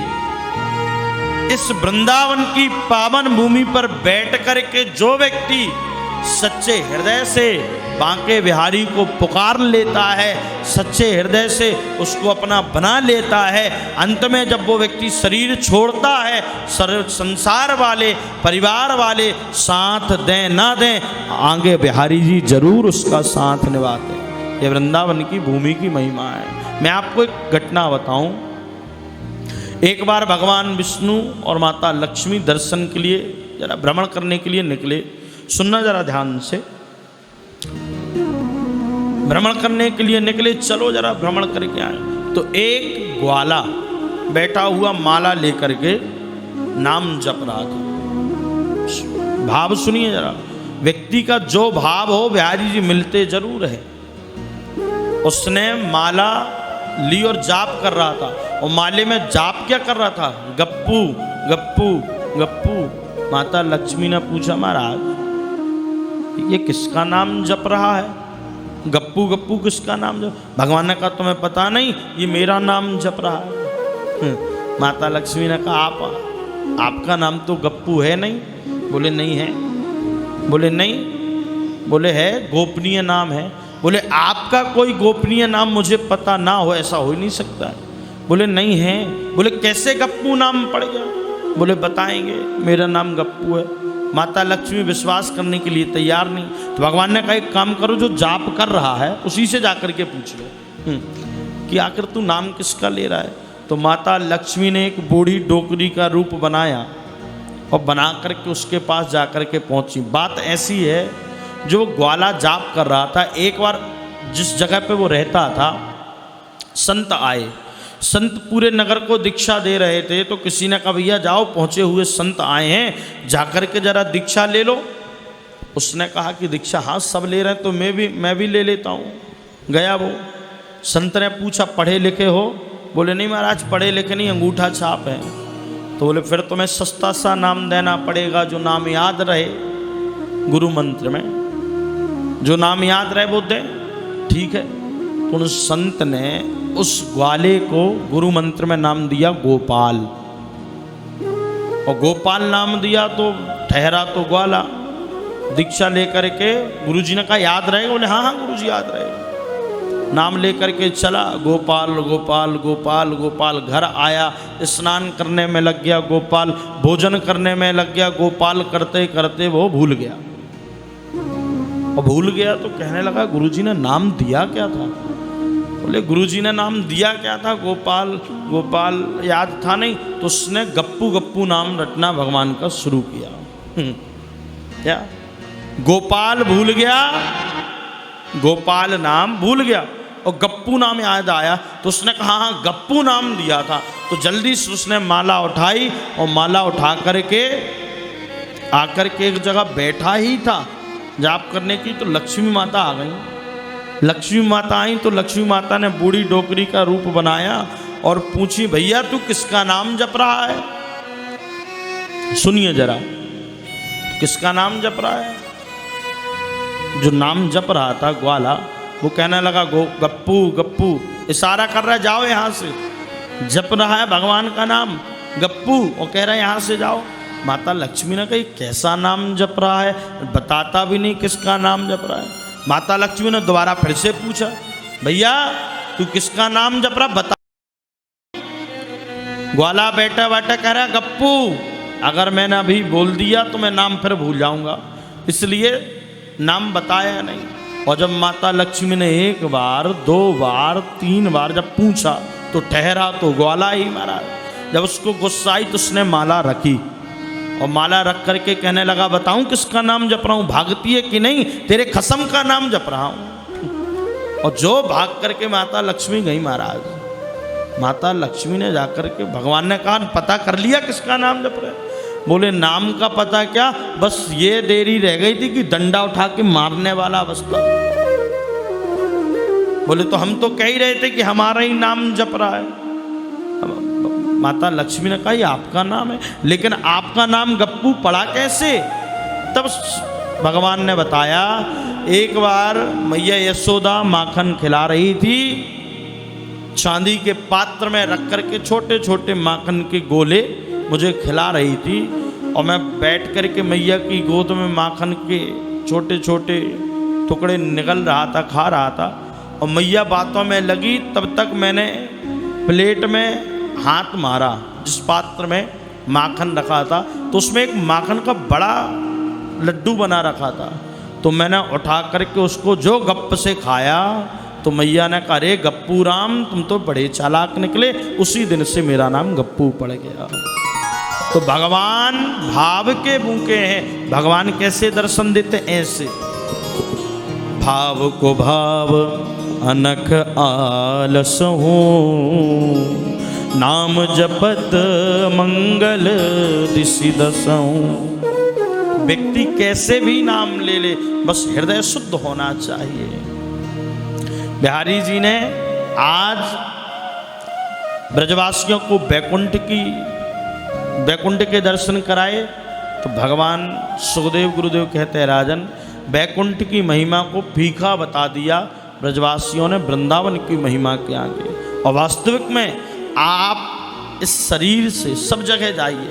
इस वृंदावन की पावन भूमि पर बैठ करके जो व्यक्ति सच्चे हृदय से बांके बिहारी को पुकार लेता है, सच्चे हृदय से उसको अपना बना लेता है, अंत में जब वो व्यक्ति शरीर छोड़ता है, संसार वाले परिवार वाले साथ दें ना दें, आगे बिहारी जी जरूर उसका साथ निभाते हैं। ये वृंदावन की भूमि की महिमा है। मैं आपको एक घटना बताऊं। एक बार भगवान विष्णु और माता लक्ष्मी दर्शन के लिए जरा भ्रमण करने के लिए निकले। सुनना जरा ध्यान से, भ्रमण करने के लिए निकले, चलो जरा भ्रमण करके आए। तो एक ग्वाला बैठा हुआ माला लेकर के नाम जप रहा था। भाव सुनिए जरा, व्यक्ति का जो भाव हो बिहारी जी मिलते जरूर है। उसने माला ली और जाप कर रहा था, और माले में जाप क्या कर रहा था? गप्पू गप्पू गप्पू। माता लक्ष्मी ने पूछा महाराज ये किसका नाम जप रहा है? गप्पू गप्पू किसका नाम जप? भगवान ने कहा तुम्हें पता नहीं, ये मेरा नाम जप रहा है। माता लक्ष्मी ने कहा आपका नाम तो गप्पू है नहीं? बोले नहीं है। बोले नहीं? बोले है, गोपनीय नाम है। बोले आपका कोई गोपनीय नाम मुझे पता ना हो, ऐसा हो ही नहीं सकता है। बोले नहीं है। बोले कैसे गप्पू नाम पड़ गया? बोले बताएंगे, मेरा नाम गप्पू है। माता लक्ष्मी विश्वास करने के लिए तैयार नहीं। तो भगवान ने कहा एक काम करो, जो जाप कर रहा है उसी से जाकर के पूछ लो कि आखिर तू नाम किसका ले रहा है। तो माता लक्ष्मी ने एक बूढ़ी डोकरी का रूप बनाया और बना करके उसके पास जाकर के पहुंची। बात ऐसी है, जो ग्वाला जाप कर रहा था, एक बार जिस जगह पे वो रहता था संत आए। संत पूरे नगर को दीक्षा दे रहे थे, तो किसी ने कहा भैया जाओ, पहुँचे हुए संत आए हैं, जाकर के जरा दीक्षा ले लो। उसने कहा कि दीक्षा हाँ सब ले रहे हैं तो मैं भी ले लेता हूँ। गया वो, संत ने पूछा पढ़े लिखे हो? बोले नहीं महाराज पढ़े लिखे नहीं, अंगूठा छाप है। तो बोले फिर तुम्हें सस्ता सा नाम देना पड़ेगा, जो नाम याद रहे गुरु मंत्र में, जो नाम याद रहे वो दे। ठीक है। तो उन संत ने उस ग्वाले को गुरु मंत्र में नाम दिया गोपाल, और गोपाल नाम दिया तो ठहरा तो ग्वाला। दीक्षा लेकर के गुरुजी ने कहा याद रहेगा? बोले हाँ हाँ गुरुजी याद रहेगा। नाम लेकर के चला, गोपाल गोपाल गोपाल गोपाल। घर आया, स्नान करने में लग गया गोपाल, भोजन करने में लग गया गोपाल। करते करते वो भूल गया, और भूल गया तो कहने लगा गुरुजी ने नाम दिया क्या था? बोले गुरुजी ने नाम दिया क्या था? गोपाल। गोपाल याद था नहीं, तो उसने गप्पू गप्पू नाम रटना भगवान का शुरू किया। क्या गोपाल भूल गया, गोपाल नाम भूल गया और गप्पू नाम याद आया, तो उसने कहा हाँ गप्पू नाम दिया था। तो जल्दी से उसने माला उठाई और माला उठा करके आकर के एक जगह बैठा ही था जाप करने की, तो लक्ष्मी माता आ गई। लक्ष्मी माता आई तो लक्ष्मी माता ने बूढ़ी डोकरी का रूप बनाया और पूछी भैया तू किसका नाम जप रहा है? सुनिए जरा, किसका नाम जप रहा है? जो नाम जप रहा था ग्वाला, वो कहने लगा गप्पू गप्पू, इशारा कर रहा है जाओ यहाँ से। जप रहा है भगवान का नाम गप्पू और कह रहा है यहाँ से जाओ। माता लक्ष्मी ने कही कैसा नाम जप रहा है, बताता भी नहीं किसका नाम जप रहा है। माता लक्ष्मी ने दोबारा फिर से पूछा भैया तू किसका नाम जप रहा, बता। ग्वाला बैठा बैठा कह रहा है गप्पू, अगर मैंने अभी बोल दिया तो मैं नाम फिर भूल जाऊंगा, इसलिए नाम बताया नहीं। और जब माता लक्ष्मी ने एक बार, दो बार, तीन बार जब पूछा तो ठहरा तो ग्वाला ही महाराज। जब उसको गुस्सा आई तो उसने माला रखी और माला रख करके कहने लगा बताऊं किसका नाम जप रहा हूं, भागती है कि नहीं, तेरे खसम का नाम जप रहा हूं। और जो भाग करके माता लक्ष्मी गई महाराज, माता लक्ष्मी ने जाकर के भगवान ने कहा पता कर लिया किसका नाम जप रहे? बोले नाम का पता क्या, बस ये देरी रह गई थी कि डंडा उठा के मारने वाला अवस्था। बोले तो हम तो कह ही रहे थे कि हमारा ही नाम जप रहा है। माता लक्ष्मी ने कहा ये आपका नाम है, लेकिन आपका नाम गप्पू पड़ा कैसे? तब भगवान ने बताया एक बार मैया यशोदा माखन खिला रही थी, चांदी के पात्र में रख करके छोटे छोटे माखन के गोले मुझे खिला रही थी और मैं बैठ करके मैया की गोद में माखन के छोटे छोटे टुकड़े निगल रहा था, खा रहा था। और मैया बातों में लगी, तब तक मैंने प्लेट में हाथ मारा जिस पात्र में माखन रखा था, तो उसमें एक माखन का बड़ा लड्डू बना रखा था। तो मैंने उठा करके उसको जो गप से खाया, तो मैया ने कहा अरे गप्पू राम तुम तो बड़े चालाक निकले, उसी दिन से मेरा नाम गप्पू पड़ गया। तो भगवान भाव के भूखे हैं। भगवान कैसे दर्शन देते? ऐसे भाव को भाव अनख आलस हो, नाम जपत मंगल दिशि दसऊं। व्यक्ति कैसे भी नाम ले ले, बस हृदय शुद्ध होना चाहिए। बिहारी जी ने आज ब्रजवासियों को बैकुंठ के दर्शन कराए, तो भगवान सुखदेव गुरुदेव कहते हैं राजन बैकुंठ की महिमा को फीका बता दिया ब्रजवासियों ने वृंदावन की महिमा के आगे। और वास्तविक में आप इस शरीर से सब जगह जाइए,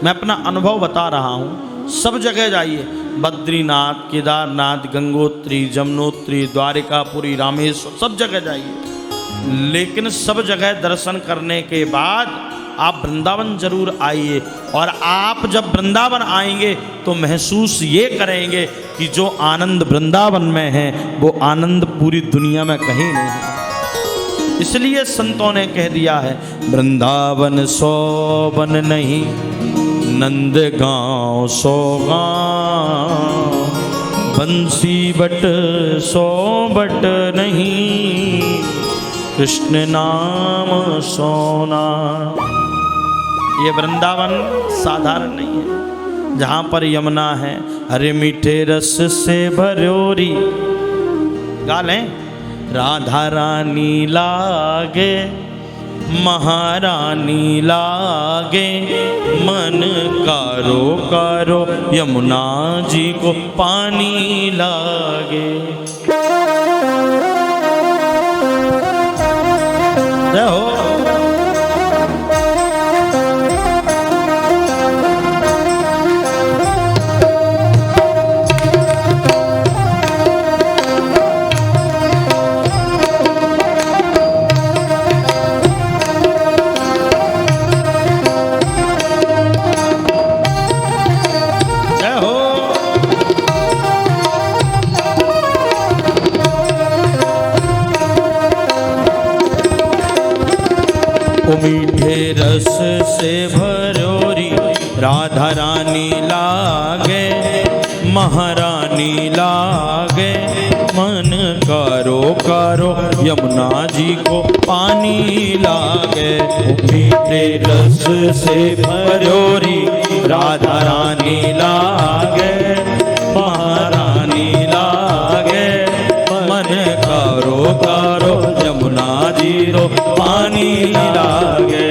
मैं अपना अनुभव बता रहा हूँ, सब जगह जाइए, बद्रीनाथ, केदारनाथ, गंगोत्री, जमुनोत्री, द्वारिकापुरी, रामेश्वर, सब जगह जाइए, लेकिन सब जगह दर्शन करने के बाद आप वृंदावन जरूर आइए। और आप जब वृंदावन आएंगे तो महसूस ये करेंगे कि जो आनंद वृंदावन में है वो आनंद पूरी दुनिया में कहीं नहीं है। इसलिए संतों ने कह दिया है वृंदावन सोबन नहीं, नंद गांव सो गांव, बंसी बट सो बट नहीं, कृष्ण नाम सोना। ये वृंदावन साधारण नहीं है, जहाँ पर यमुना है, हरे मीठे रस से भरोरी, गा लें, राधा रानी लागे, महारानी लागे, मन कारो कारो, यमुना जी को पानी लागे। जय हो। ओ मीठे रस से भरोरी राधा रानी लागे, महारानी लागे, मन करो करो यमुना जी को पानी लागे। मीठे रस से भरोरी राधा रानी लागे, महारानी लागे, मन करो करो यमुना जी को पानी लागे।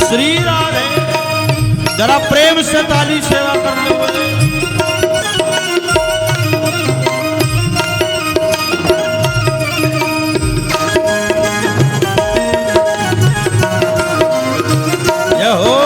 श्री राधे, जरा प्रेम से ताली सेवा करने वाले। जय हो।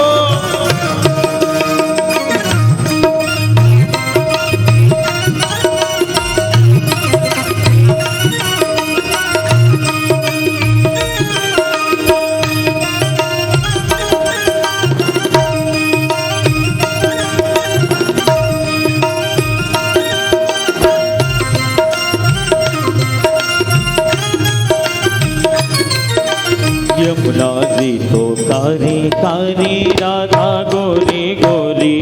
यमुना जी तो कारी कारी राधा गोरी गोरी,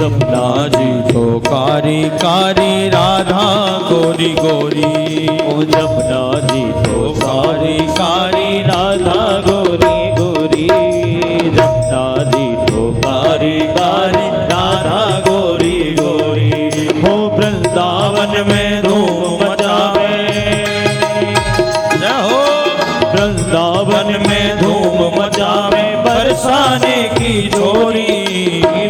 यमुना जी तो कारी कारी राधा गोरी गोरी। ओ यमुना जी तो कारी कारी राधा गोरी गोरी, यमुना जी तो कारी कारी राधा गोरी गोरी। हो वृंदावन में धूम मचावे, जय हो। वृंदावन में धूम मचावे बरसाने की छोरी,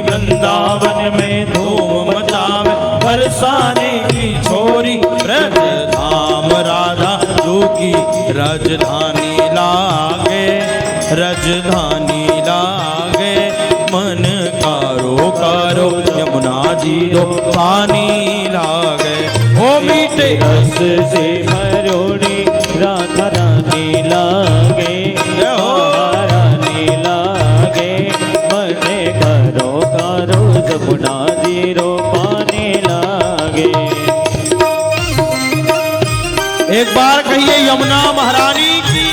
वृंदावन में धूम मचावे बरसाने की छोरी। ब्रज धाम राधा जो की राजधानी लागे, राजधानी लागे, मन कारो कारो यमुना जी दो पानी लागे। ओ मीठे रस से भरोड़ी राधा रानी लागे, महारानी लागे, मने करो करो यमुना जी रो पानी लागे। एक बार कहिए यमुना महारानी की।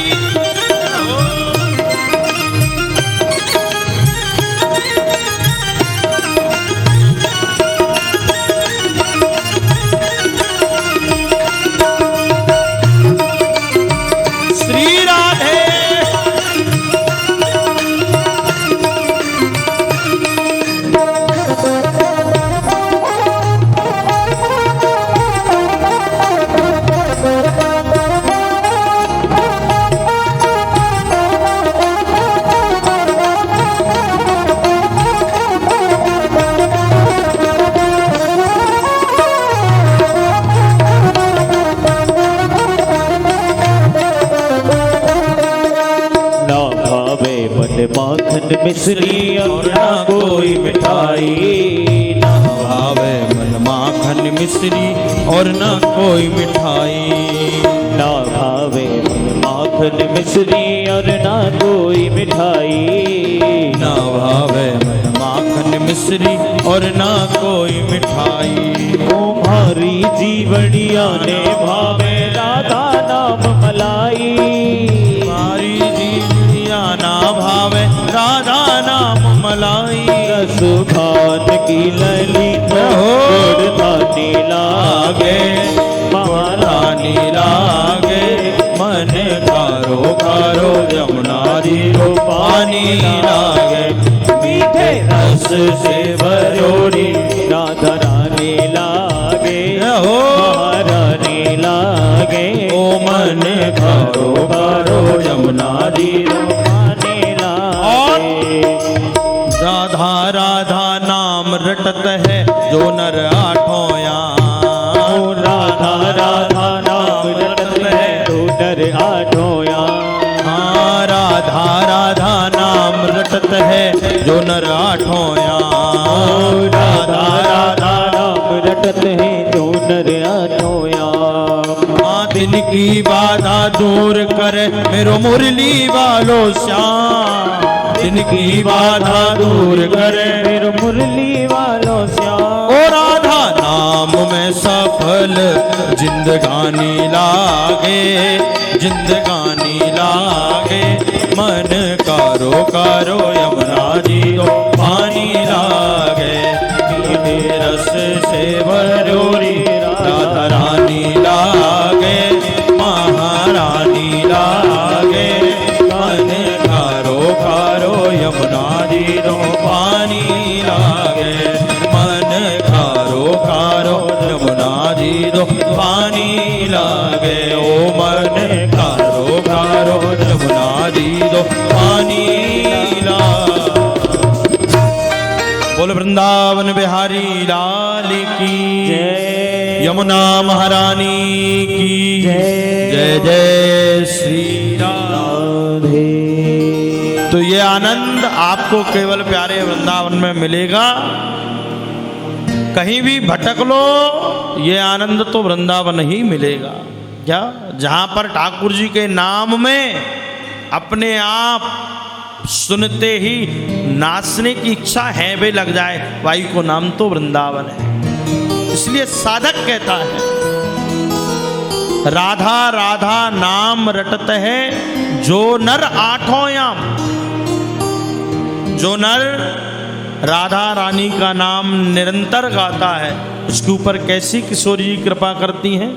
माखन मिश्री और ना कोई मिठाई, ना भावे मन माखन मिश्री और ना कोई मिठाई। ना भावे मन माखन मिश्री और ना कोई मिठाई, ना भावे मन माखन मिश्री और ना कोई मिठाई। तुम्हारी जीवड़िया ने भावे राधा नाम मलाई, तुम्हारी जीवड़िया ना भावे राधा नाम मलाई। रस खान की लली गोरधानी लागे, महारानी लागे, मन कारो कारो यमुना जी को पानी लागे। मीठे रस से भरोरी राधा रानी लागे, हो महारानी लागे, ओ मन कारो कारो यमुना जी को पानी लागे। राधा राधा नाम रटत है जो नर आठों याम, राधा राधा नाम रटत है जो नर आठों याम। हाँ राधा राधा नाम रटत है जो नर आठों याम, राधा राधा नाम रटत है जो नर आठों याम। हाँ दिन की बाधा दूर करे मेरो मुरली वालो श्याम, दिन की बाधा दूर करे मेरो मुरली वालो श्याम। ओ राधा नाम जिंदगानी लागे, जिंदगानी लागे, मन कारो कारो यमुना जी दो पानी लागे। मीठे रस से भरोरी राधा रानी लागे, महारानी लागे, मन कारो कारो यमुना जी दो पानी लागे, मन कारो कारो यमुना जी दो पानी लागे। ओ मन कारो कारो यमुना जी दो पानी लागे। बोल वृंदावन बिहारी लाल की जय। यमुना महारानी की जय जय श्री राम। तो ये आनंद आपको केवल प्यारे वृंदावन में मिलेगा। कहीं भी भटक लो, ये आनंद तो वृंदावन ही मिलेगा। क्या? जहां पर ठाकुर जी के नाम में अपने आप सुनते ही नाचने की इच्छा है वे लग जाए, वायु को नाम तो वृंदावन है। इसलिए साधक कहता है राधा राधा नाम रटत है जो नर आठों याम। जो नर राधा रानी का नाम निरंतर गाता है उसके ऊपर कैसी किशोरी जी कृपा करती हैं।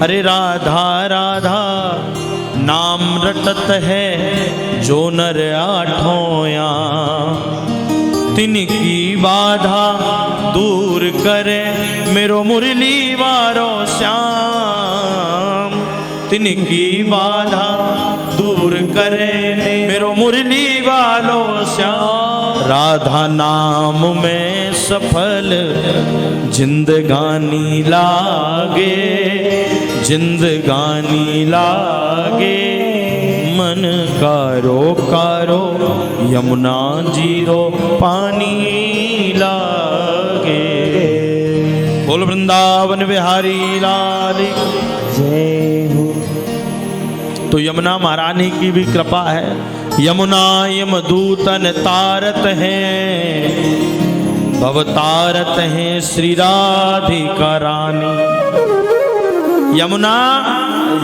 अरे राधा राधा नाम रटत है जो नर आठों याम। तिनकी बाधा दूर करे मेरो मुरली वारो श्याम। तिनकी बाधा दूर करे मेरो मुरली वालो श्याम। राधा नाम में सफल जिंदगानी लागे, जिंदगानी लागे, मन कारो कारो यमुना जी दो पानी लागे। बोल वृंदावन बिहारी लाल जय हो। तो यमुना महारानी की भी कृपा है। यमुना यमदूतन तारत हैं, भवतारत हैं श्री राधिका रानी। यमुना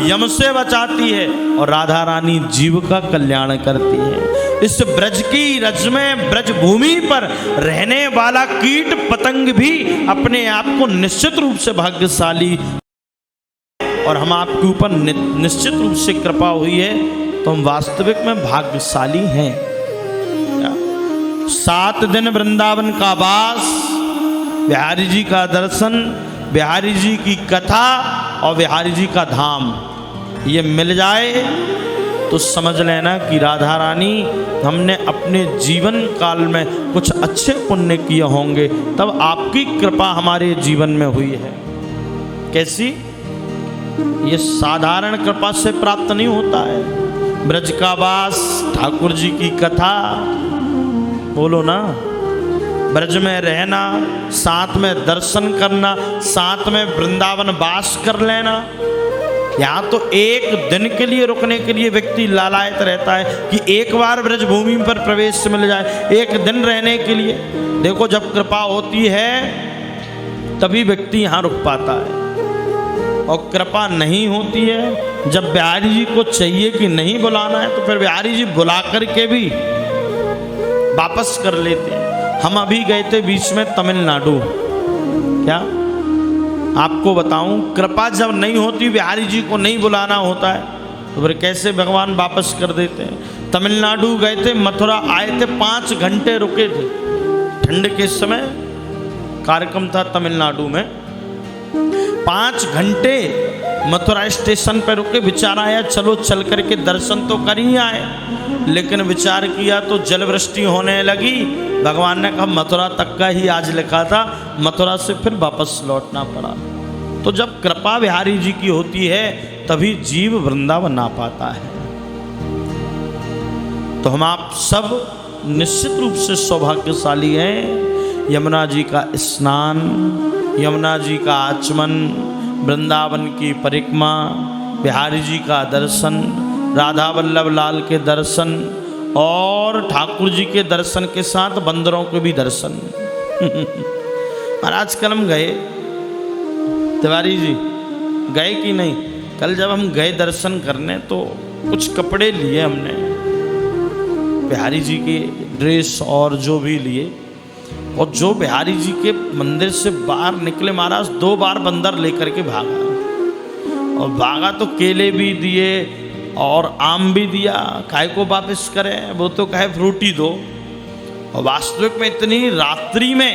यम से बचाती है और राधा रानी जीव का कल्याण करती है। इस ब्रज की रज में, ब्रज भूमि पर रहने वाला कीट पतंग भी अपने आप को निश्चित रूप से भाग्यशाली, और हम आपके ऊपर निश्चित रूप से कृपा हुई है तो हम वास्तविक में भाग्यशाली हैं। 7 दिन वृंदावन का वास, बिहारी जी का दर्शन, बिहारी जी की कथा और बिहारी जी का धाम, ये मिल जाए तो समझ लेना कि राधा रानी हमने अपने जीवन काल में कुछ अच्छे पुण्य किए होंगे, तब आपकी कृपा हमारे जीवन में हुई है। कैसी? ये साधारण कृपा से प्राप्त नहीं होता है। ब्रज का वास, ठाकुर जी की कथा, बोलो ना, ब्रज में रहना, साथ में दर्शन करना, साथ में वृंदावन वास कर लेना। यहाँ तो एक दिन के लिए रुकने के लिए व्यक्ति लालायत रहता है कि एक बार ब्रज भूमि पर प्रवेश मिल जाए, एक दिन रहने के लिए। देखो, जब कृपा होती है तभी व्यक्ति यहाँ रुक पाता है, और कृपा नहीं होती है, जब बिहारी जी को चाहिए कि नहीं बुलाना है तो फिर बिहारी जी बुला करके भी वापस कर लेते हैं। हम अभी गए थे बीच में तमिलनाडु, क्या आपको बताऊं, कृपा जब नहीं होती, बिहारी जी को नहीं बुलाना होता है तो फिर कैसे भगवान वापस कर देते हैं। तमिलनाडु गए थे, मथुरा आए थे, 5 घंटे रुके थे। ठंड के समय कार्यक्रम था तमिलनाडु में, 5 घंटे मथुरा स्टेशन पर रुके। विचार आया चलो चल करके दर्शन तो कर ही आए, लेकिन विचार किया तो जल वृष्टि होने लगी। भगवान ने कहा मथुरा तक का ही आज लिखा था, मथुरा से फिर वापस लौटना पड़ा। तो जब कृपा बिहारी जी की होती है तभी जीव वृंदावन आ पाता है। तो हम आप सब निश्चित रूप से सौभाग्यशाली हैं। यमुना जी का स्नान, यमुना जी का आचमन, वृंदावन की परिक्रमा, बिहारी जी का दर्शन, राधा वल्लभ लाल के दर्शन और ठाकुर जी के दर्शन के साथ बंदरों के भी दर्शन। महाराज कलम गए, तिवारी जी गए कि नहीं? कल जब हम गए दर्शन करने तो कुछ कपड़े लिए हमने, बिहारी जी की ड्रेस और जो भी लिए, और जो बिहारी जी के मंदिर से बाहर निकले महाराज 2 बार बंदर लेकर के भागा, और भागा तो केले भी दिए और आम भी दिया, काय को वापस करें, वो तो कहे फ्रूटी दो। और वास्तविक में इतनी रात्रि में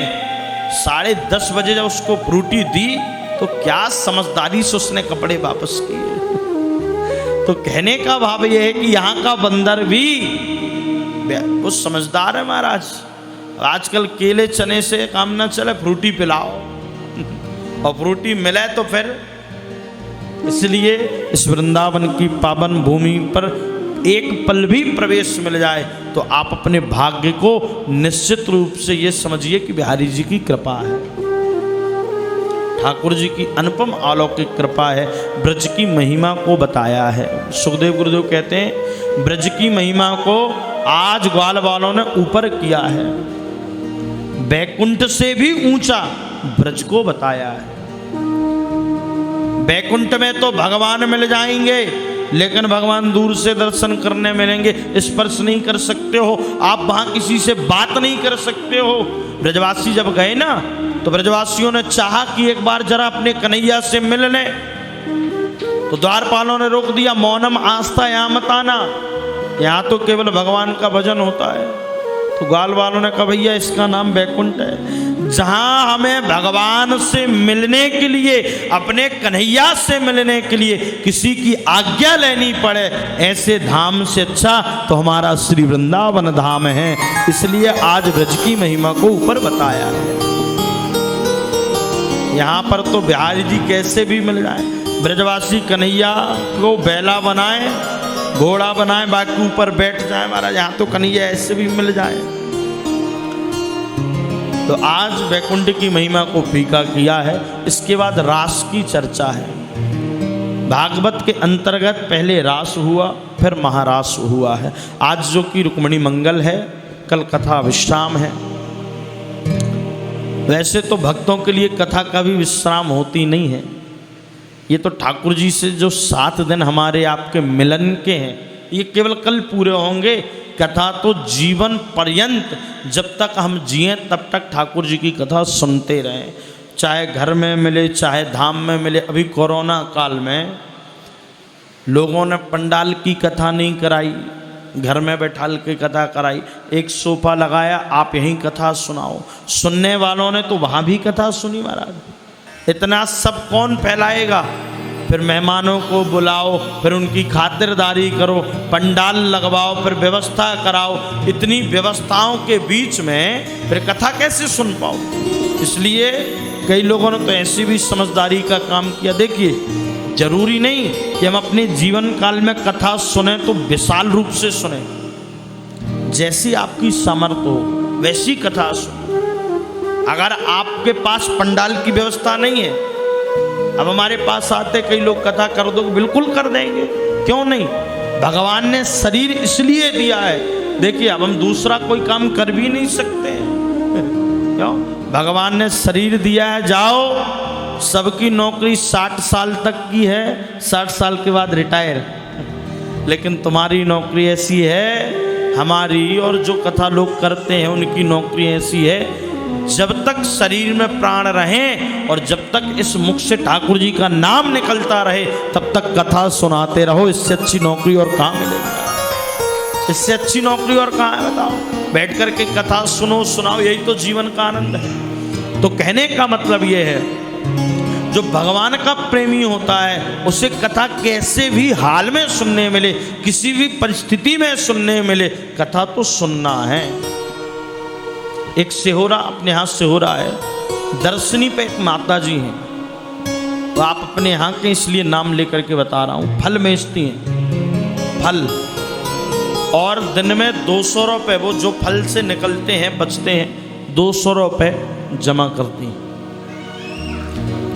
10:30 बजे जब उसको फ्रूटी दी तो क्या समझदारी से उसने कपड़े वापस किए। तो कहने का भाव यह है कि यहाँ का बंदर भी वो समझदार है महाराज। आजकल केले चने से काम ना चले, फ्रूटी पिलाओ और फ्रूटी मिले तो फिर। इसलिए इस वृंदावन की पावन भूमि पर एक पल भी प्रवेश मिल जाए तो आप अपने भाग्य को निश्चित रूप से ये समझिए कि बिहारी जी की कृपा है, ठाकुर जी की अनुपम अलौकिक कृपा है। ब्रज की महिमा को बताया है। सुखदेव गुरुदेव कहते हैं ब्रज की महिमा को आज ग्वाल वालों ने ऊपर किया है, बैकुंठ से भी ऊंचा ब्रज को बताया है। बैकुंठ में तो भगवान मिल जाएंगे, लेकिन भगवान दूर से दर्शन करने मिलेंगे, स्पर्श नहीं कर सकते हो आप, वहां किसी से बात नहीं कर सकते हो। ब्रजवासी जब गए ना तो ब्रजवासियों ने चाहा कि एक बार जरा अपने कन्हैया से मिल लें, तो द्वारपालों ने रोक दिया, मौनम आस्था यहाँ मत आना, यहाँ तो केवल भगवान का भजन होता है। तो ग्वाल वालों ने कहा भैया इसका नाम बैकुंठ है, जहां हमें भगवान से मिलने के लिए, अपने कन्हैया से मिलने के लिए किसी की आज्ञा लेनी पड़े, ऐसे धाम से अच्छा तो हमारा श्री वृंदावन धाम है। इसलिए आज ब्रज की महिमा को ऊपर बताया है। यहाँ पर तो बिहारी जी कैसे भी मिल जाए, ब्रजवासी कन्हैया को बैला बनाए, घोड़ा बनाए, बाकी ऊपर बैठ जाए महाराज, यहाँ तो कन्हैया ऐसे भी मिल जाए। तो आज वैकुंठ की महिमा को फीका किया है। इसके बाद रास की चर्चा है। भागवत के अंतर्गत पहले रास हुआ, फिर महारास हुआ है। आज जो कि रुक्मिणी मंगल है, कल कथा विश्राम है। वैसे तो भक्तों के लिए कथा का भी विश्राम होती नहीं है। ये तो ठाकुर जी से जो 7 दिन हमारे आपके मिलन के हैं, ये केवल कल पूरे होंगे। कथा तो जीवन पर्यंत जब तक हम जिए तब तक ठाकुर जी की कथा सुनते रहें, चाहे घर में मिले चाहे धाम में मिले। अभी कोरोना काल में लोगों ने पंडाल की कथा नहीं कराई, घर में बैठाल के कथा कराई। एक सोफा लगाया, आप यहीं कथा सुनाओ। सुनने वालों ने तो वहाँ भी कथा सुनी महाराज। इतना सब कौन फैलाएगा? फिर मेहमानों को बुलाओ, फिर उनकी खातिरदारी करो, पंडाल लगवाओ, फिर व्यवस्था कराओ। इतनी व्यवस्थाओं के बीच में फिर कथा कैसे सुन पाओ? इसलिए कई लोगों ने तो ऐसी भी समझदारी का काम किया। देखिए, जरूरी नहीं कि हम अपने जीवन काल में कथा सुने तो विशाल रूप से सुने, जैसी आपकी सामर्थ्य हो वैसी कथा सुने। अगर आपके पास पंडाल की व्यवस्था नहीं है, अब हमारे पास आते कई लोग कथा कर दो, बिल्कुल कर देंगे, क्यों नहीं? भगवान ने शरीर इसलिए दिया है। देखिए, अब हम दूसरा कोई काम कर भी नहीं सकते क्यों? भगवान ने शरीर दिया है, जाओ। सबकी नौकरी 60 साल तक की है, 60 साल के बाद रिटायर। लेकिन तुम्हारी नौकरी ऐसी है, हमारी और जो कथा लोग करते हैं उनकी नौकरी ऐसी है, जब तक शरीर में प्राण रहें और जब तक इस मुख से ठाकुर जी का नाम निकलता रहे तब तक कथा सुनाते रहो। इससे अच्छी नौकरी और कहाँ मिलेगी? इससे अच्छी नौकरी और कहाँ है बताओ? बैठ करके कथा सुनो, सुनाओ, यही तो जीवन का आनंद है। तो कहने का मतलब ये है, जो भगवान का प्रेमी होता है उसे कथा कैसे भी हाल में सुनने मिले, किसी भी परिस्थिति में सुनने मिले, कथा तो सुनना है। एक सेहोरा, अपने यहाँ सेहोरा है, दर्शनी पे एक माता जी हैं, तो आप अपने यहाँ के इसलिए नाम लेकर के बता रहा हूँ। फल बेचती हैं, फल, और दिन में 200 रुपये वो जो फल से निकलते हैं बचते हैं 200 रुपये जमा करती हैं।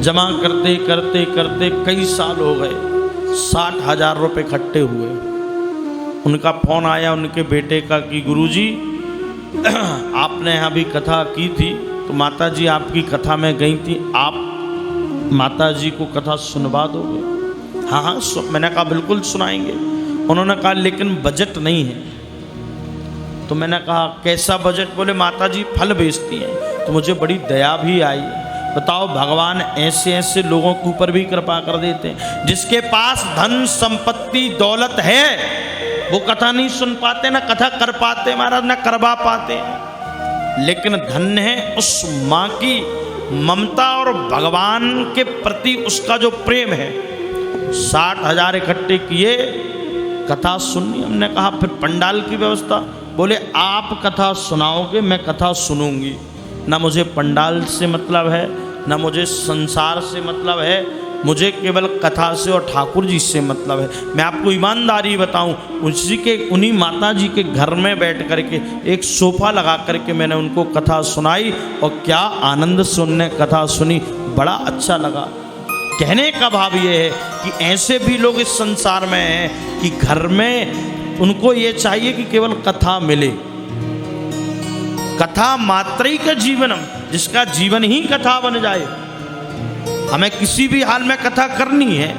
जमा करते करते करते कई साल हो गए, 60,000 रुपये इकट्ठे हुए। उनका फोन आया उनके बेटे का कि गुरुजी आपने यहाँ भी कथा की थी, तो माता जी आपकी कथा में गई थी, आप माता जी को कथा सुनवा दोगे? हाँ हाँ मैंने कहा बिल्कुल सुनाएंगे। उन्होंने कहा लेकिन बजट नहीं है। तो मैंने कहा कैसा बजट? बोले माता जी फल बेचती हैं। तो मुझे बड़ी दया भी आई। बताओ, भगवान ऐसे ऐसे लोगों के ऊपर भी कृपा कर देते हैं। जिसके पास धन संपत्ति दौलत है वो कथा नहीं सुन पाते, ना कथा कर पाते महाराज, ना करवा पाते। लेकिन धन्य है उस माँ की ममता और भगवान के प्रति उसका जो प्रेम है। 60,000 इकट्ठे किए, कथा सुननी। हमने कहा फिर पंडाल की व्यवस्था? बोले आप कथा सुनाओगे, मैं कथा सुनूंगी। ना मुझे पंडाल से मतलब है, ना मुझे संसार से मतलब है, मुझे केवल कथा से और ठाकुर जी से मतलब है। मैं आपको ईमानदारी बताऊं, उन्हीं माता जी के घर में बैठ करके एक सोफा लगा करके मैंने उनको कथा सुनाई, और क्या आनंद से उनने कथा सुनी, बड़ा अच्छा लगा। कहने का भाव ये है कि ऐसे भी लोग इस संसार में हैं कि घर में उनको ये चाहिए कि केवल कथा मिले। कथा मात्र का जीवनम, जिसका जीवन ही कथा बन जाए। हमें किसी भी हाल में कथा करनी है।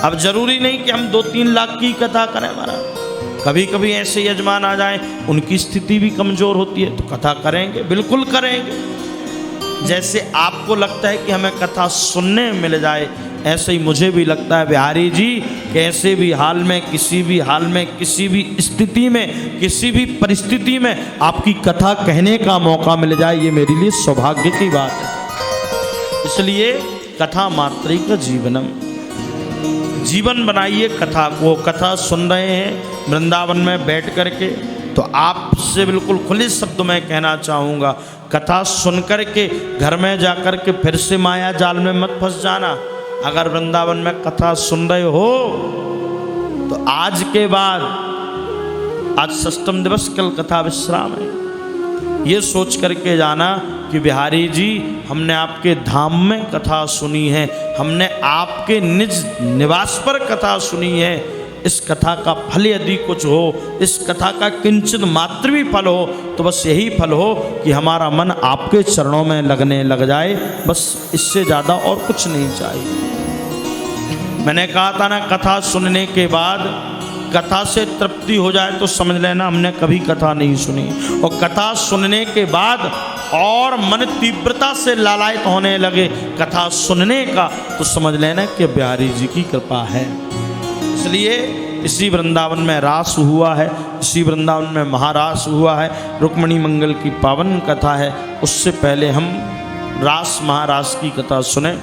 अब जरूरी नहीं कि हम 2-3 लाख की कथा करें हमारा। कभी कभी ऐसे यजमान आ जाएं, उनकी स्थिति भी कमजोर होती है, तो कथा करेंगे, बिल्कुल करेंगे। जैसे आपको लगता है कि हमें कथा सुनने मिल जाए, ऐसे ही मुझे भी लगता है बिहारी जी, कैसे भी हाल में, किसी भी हाल में, किसी भी स्थिति में, किसी भी परिस्थिति में आपकी कथा कहने का मौका मिल जाए, ये मेरे लिए सौभाग्य की बात है। इसलिए कथा मात्रिक जीवनम, जीवन बनाइए कथा को। कथा सुन रहे हैं वृंदावन में बैठ करके, तो आपसे बिल्कुल खुले शब्द में कहना चाहूँगा, कथा सुन करके घर में जा कर के फिर से माया जाल में मत फंस जाना। अगर वृंदावन में कथा सुन रहे हो तो आज के बाद, आज सप्तम दिवस, कल कथा विश्राम है, ये सोच करके जाना कि बिहारी जी हमने आपके धाम में कथा सुनी है, हमने आपके निज निवास पर कथा सुनी है। इस कथा का फल यदि कुछ हो, इस कथा का किंचित मात्र भी फल हो, तो बस यही फल हो कि हमारा मन आपके चरणों में लगने लग जाए। बस इससे ज़्यादा और कुछ नहीं चाहिए। मैंने कहा था ना, कथा सुनने के बाद कथा से तृप्ति हो जाए तो समझ लेना हमने कभी कथा नहीं सुनी। और कथा सुनने के बाद और मन तीव्रता से लालायित होने लगे कथा सुनने का, तो समझ लेना कि बिहारी जी की कृपा है। इसलिए इसी वृंदावन में रास हुआ है, इसी वृंदावन में महारास हुआ है, रुक्मिणी मंगल की पावन कथा है। उससे पहले हम रास महारास की कथा सुने।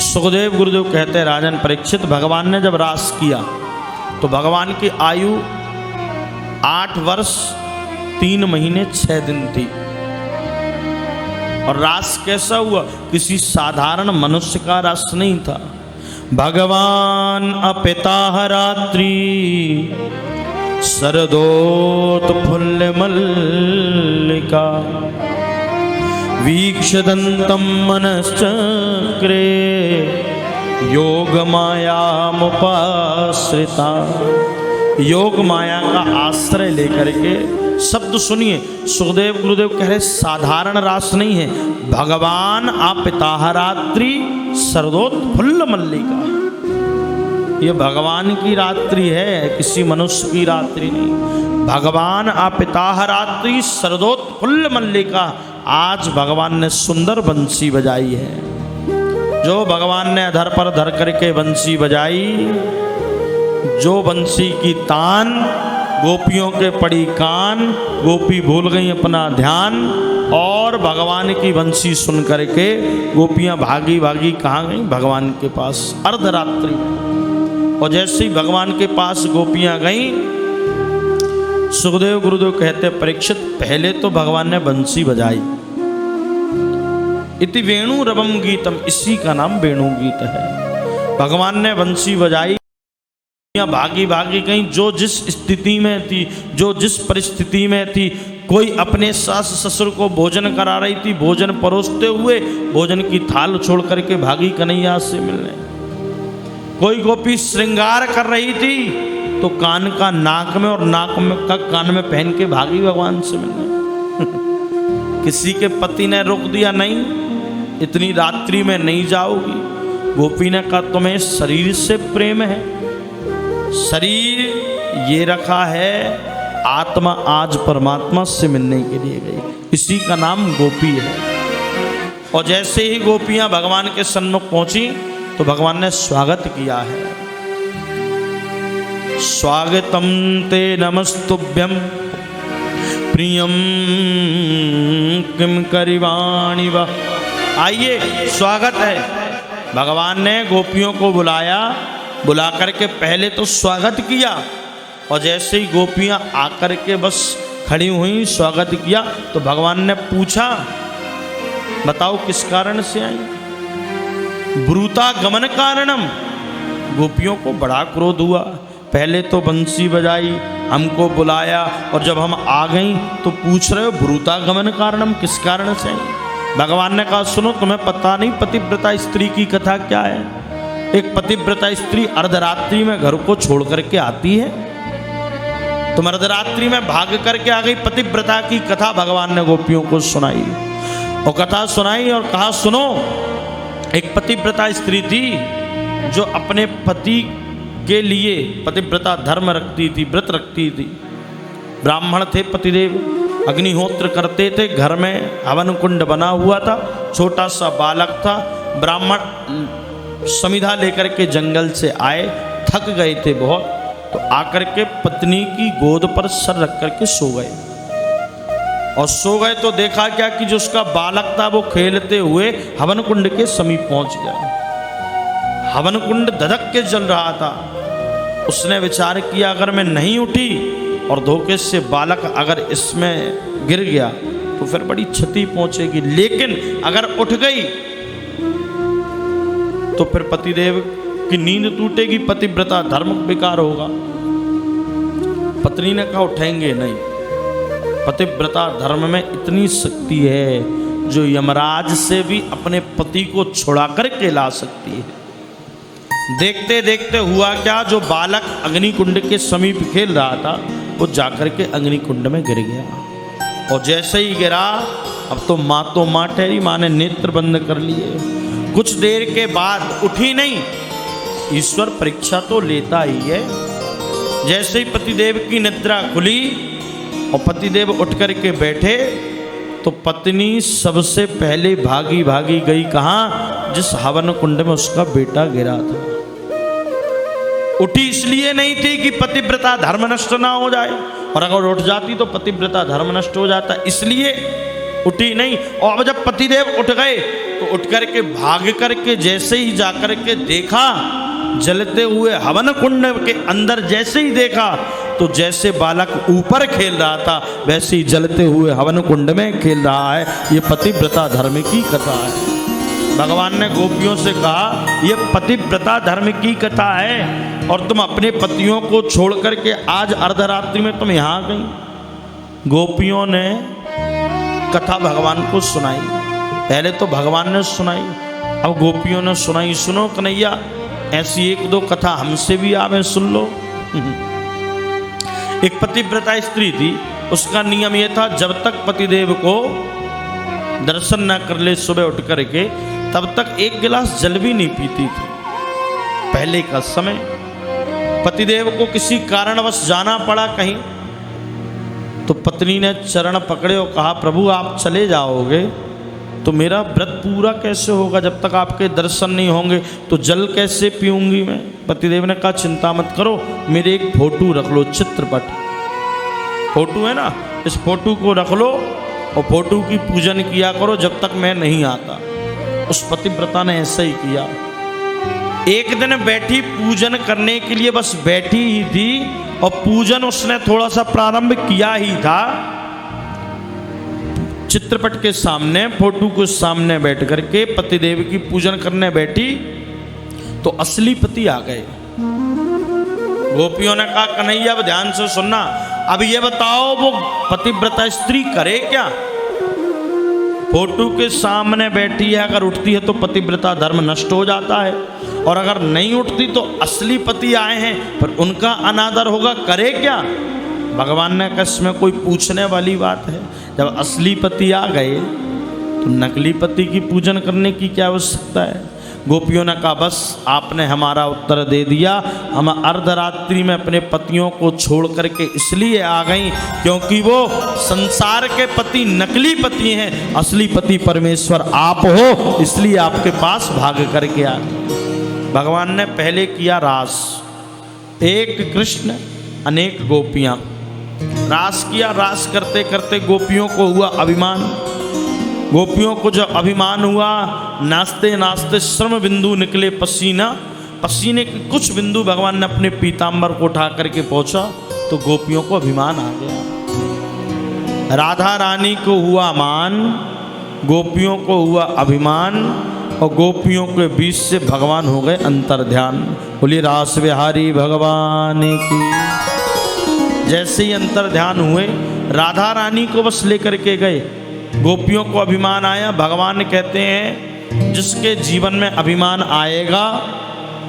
सुखदेव गुरुदेव कहते हैं, राजन परीक्षित, भगवान ने जब रास किया तो भगवान की आयु 8 वर्ष 3 महीने 6 दिन थी। और रास कैसा हुआ? किसी साधारण मनुष्य का रास नहीं था। भगवान अपिताह रात्रि शरदोत्फुल्ल मल्लिका वीक्षदन्तं मनश्चक्रे योग माया मुपाश्रिता। योग माया का आश्रय लेकर के, शब्द सुनिए, सुखदेव गुरुदेव कह रहे साधारण रास नहीं है। भगवान अपिताह रात्रि शरदोत्फुल्ल मल्लिका, ये भगवान की रात्रि है, किसी मनुष्य की रात्रि नहीं। भगवान अपिताह रात्रि शरदोत्फुल्ल मल्लिका। आज भगवान ने सुंदर बंसी बजाई है। जो भगवान ने अधर पर धर करके बंसी बजाई, जो बंसी की तान गोपियों के पड़ी कान, गोपी भूल गई अपना ध्यान, और भगवान की बंसी सुन करके गोपियां भागी भागी कहाँ गई? भगवान के पास अर्धरात्रि। और जैसे ही भगवान के पास गोपियां गईं, सुखदेव गुरुदेव कहते परीक्षित, पहले तो भगवान ने बंसी बजाई। इति वेणु रवम गीतम, इसी का नाम वेणु गीत है। भगवान ने बंसी बजाई, भागी भागी गई, जो जिस स्थिति में थी, जो जिस परिस्थिति में थी। कोई अपने सास ससुर को भोजन करा रही थी, भोजन परोसते हुए भोजन की थाल छोड़ करके भागी कन्हैया से मिलने। कोई गोपी श्रृंगार कर रही थी तो कान का नाक में और नाक में का कान में पहन के भागी भगवान से मिलने। किसी के पति ने रोक दिया नहीं, इतनी रात्रि में नहीं जाओगी? गोपी ने कहा तुम्हें शरीर से प्रेम है? शरीर ये रखा है, आत्मा आज परमात्मा से मिलने के लिए गई, इसी का नाम गोपी है। और जैसे ही गोपियां भगवान के सन्मुख पहुंची तो भगवान ने स्वागत किया है। स्वागतम ते नमस्तुभ्यं प्रियम किम करिवाणि वा। आइए, स्वागत है। भगवान ने गोपियों को बुलाया, बुला करके पहले तो स्वागत किया, और जैसे ही गोपियां आकर के बस खड़ी हुई, स्वागत किया, तो भगवान ने पूछा बताओ किस कारण से आई? ब्रूता गमन कारणम। गोपियों को बड़ा क्रोध हुआ, पहले तो बंसी बजाई, हमको बुलाया, और जब हम आ गई तो पूछ रहे हो ब्रूता गमन कारणम, किस कारण से आई? भगवान ने कहा सुनो, तुम्हें पता नहीं पतिव्रता स्त्री की कथा क्या है? एक पतिव्रता स्त्री अर्धरात्रि में घर को छोड़ करके आती है, तुम अर्धरात्रि में भाग करके आ गई। पतिव्रता की कथा भगवान ने गोपियों को सुनाई, और कथा सुनाई और कहा सुनो, एक पतिव्रता स्त्री थी जो अपने पति के लिए पतिव्रता धर्म रखती थी, व्रत रखती थी। ब्राह्मण थे पतिदेव, अग्निहोत्र करते थे, घर में हवन कुंड बना हुआ था, छोटा सा बालक था। ब्राह्मण समिधा लेकर के जंगल से आए, थक गए थे बहुत, तो आकर के पत्नी की गोद पर सर रख करके सो गए। और सो गए तो देखा क्या कि जो उसका बालक था वो खेलते हुए हवन कुंड के समीप पहुंच गया। हवन कुंड धधक के जल रहा था। उसने विचार किया अगर मैं नहीं उठी और धोखे से बालक अगर इसमें गिर गया तो फिर बड़ी क्षति पहुंचेगी, लेकिन अगर उठ गई तो फिर पतिदेव की नींद टूटेगी, पतिव्रता धर्म बेकार होगा। पत्नी ने कहा उठेंगे नहीं, पतिव्रता धर्म में इतनी शक्ति है जो यमराज से भी अपने पति को छुड़ा करके ला सकती है। देखते देखते हुआ क्या, जो बालक अग्निकुंड के समीप खेल रहा था वो जाकर के अग्निकुंड में गिर गया, और जैसे ही गिरा अब तो माँ ठहरी, माँ ने नेत्र बंद कर लिए। कुछ देर के बाद उठी नहीं, ईश्वर परीक्षा तो लेता ही है। जैसे ही पतिदेव की निद्रा खुली और पतिदेव उठ करके बैठे तो पत्नी सबसे पहले भागी भागी गई कहाँ? जिस हवन कुंड में उसका बेटा गिरा था। उठी इसलिए नहीं थी कि पतिव्रता धर्म नष्ट ना हो जाए, और अगर उठ जाती तो पतिव्रता धर्म नष्ट हो जाता, इसलिए उठी नहीं। और अब जब पतिदेव उठ गए तो उठ करके भाग करके जैसे ही जाकर के देखा, जलते हुए हवन कुंड के अंदर जैसे ही देखा तो जैसे बालक ऊपर खेल रहा था वैसे ही जलते हुए हवन कुंड में खेल रहा है। ये पतिव्रता धर्म की कथा है। भगवान ने गोपियों से कहा ये पतिव्रता धर्म की कथा है, और तुम अपने पतियों को छोड़ करके आज अर्धरात्रि में तुम यहाँ गई। गोपियों ने कथा भगवान को सुनाई, पहले तो भगवान ने सुनाई, अब गोपियों ने सुनाई। सुनो कन्हैया, ऐसी एक दो कथा हमसे भी आवे, सुन लो। एक पतिव्रता स्त्री थी, उसका नियम यह था जब तक पतिदेव को दर्शन न कर ले सुबह उठ करके, तब तक एक गिलास जल भी नहीं पीती थी। पहले का समय, पतिदेव को किसी कारणवश जाना पड़ा कहीं, तो पत्नी ने चरण पकड़े और कहा प्रभु आप चले जाओगे तो मेरा व्रत पूरा कैसे होगा? जब तक आपके दर्शन नहीं होंगे तो जल कैसे पीऊंगी मैं? पतिदेव ने कहा चिंता मत करो, मेरे एक फोटो रख लो, चित्रपट फोटो है ना, इस फोटो को रख लो और फोटो की पूजन किया करो जब तक मैं नहीं आता। उस पतिव्रता ने ऐसा ही किया। एक दिन बैठी पूजन करने के लिए, बस बैठी ही थी और पूजन उसने थोड़ा सा प्रारंभ किया ही था, चित्रपट के सामने, फोटो के सामने बैठ करके पतिदेव की पूजन करने बैठी तो असली पति आ गए। गोपियों ने कहा कन्हैया अब ध्यान से सुनना, अब ये बताओ वो पतिव्रता स्त्री करे क्या? फोटो के सामने बैठी है, अगर उठती है तो पतिव्रता धर्म नष्ट हो जाता है, और अगर नहीं उठती तो असली पति आए हैं पर उनका अनादर होगा, करे क्या? भगवान ने कहा इसमें कोई पूछने वाली बात है? जब असली पति आ गए तो नकली पति की पूजन करने की क्या आवश्यकता है। गोपियों ने कहा बस आपने हमारा उत्तर दे दिया, हम अर्धरात्रि में अपने पतियों को छोड़ करके इसलिए आ गई क्योंकि वो संसार के पति नकली पति हैं, असली पति परमेश्वर आप हो, इसलिए आपके पास भाग करके आ गए। भगवान ने पहले किया रास, एक कृष्ण अनेक गोपियां, रास किया। रास करते करते गोपियों को हुआ अभिमान। गोपियों को जब अभिमान हुआ, नाचते नाचते श्रम बिंदु निकले पसीना, पसीने के कुछ बिंदु भगवान ने अपने पीतांबर को उठा करके पहुंचा तो गोपियों को अभिमान आ गया। राधा रानी को हुआ मान, गोपियों को हुआ अभिमान और गोपियों के बीच से भगवान हो गए अंतर्ध्यान। बोलिए रास बिहारी भगवान की। जैसे ही अंतर्ध्यान हुए राधा रानी को बस लेकर के गए, गोपियों को अभिमान आया। भगवान कहते हैं जिसके जीवन में अभिमान आएगा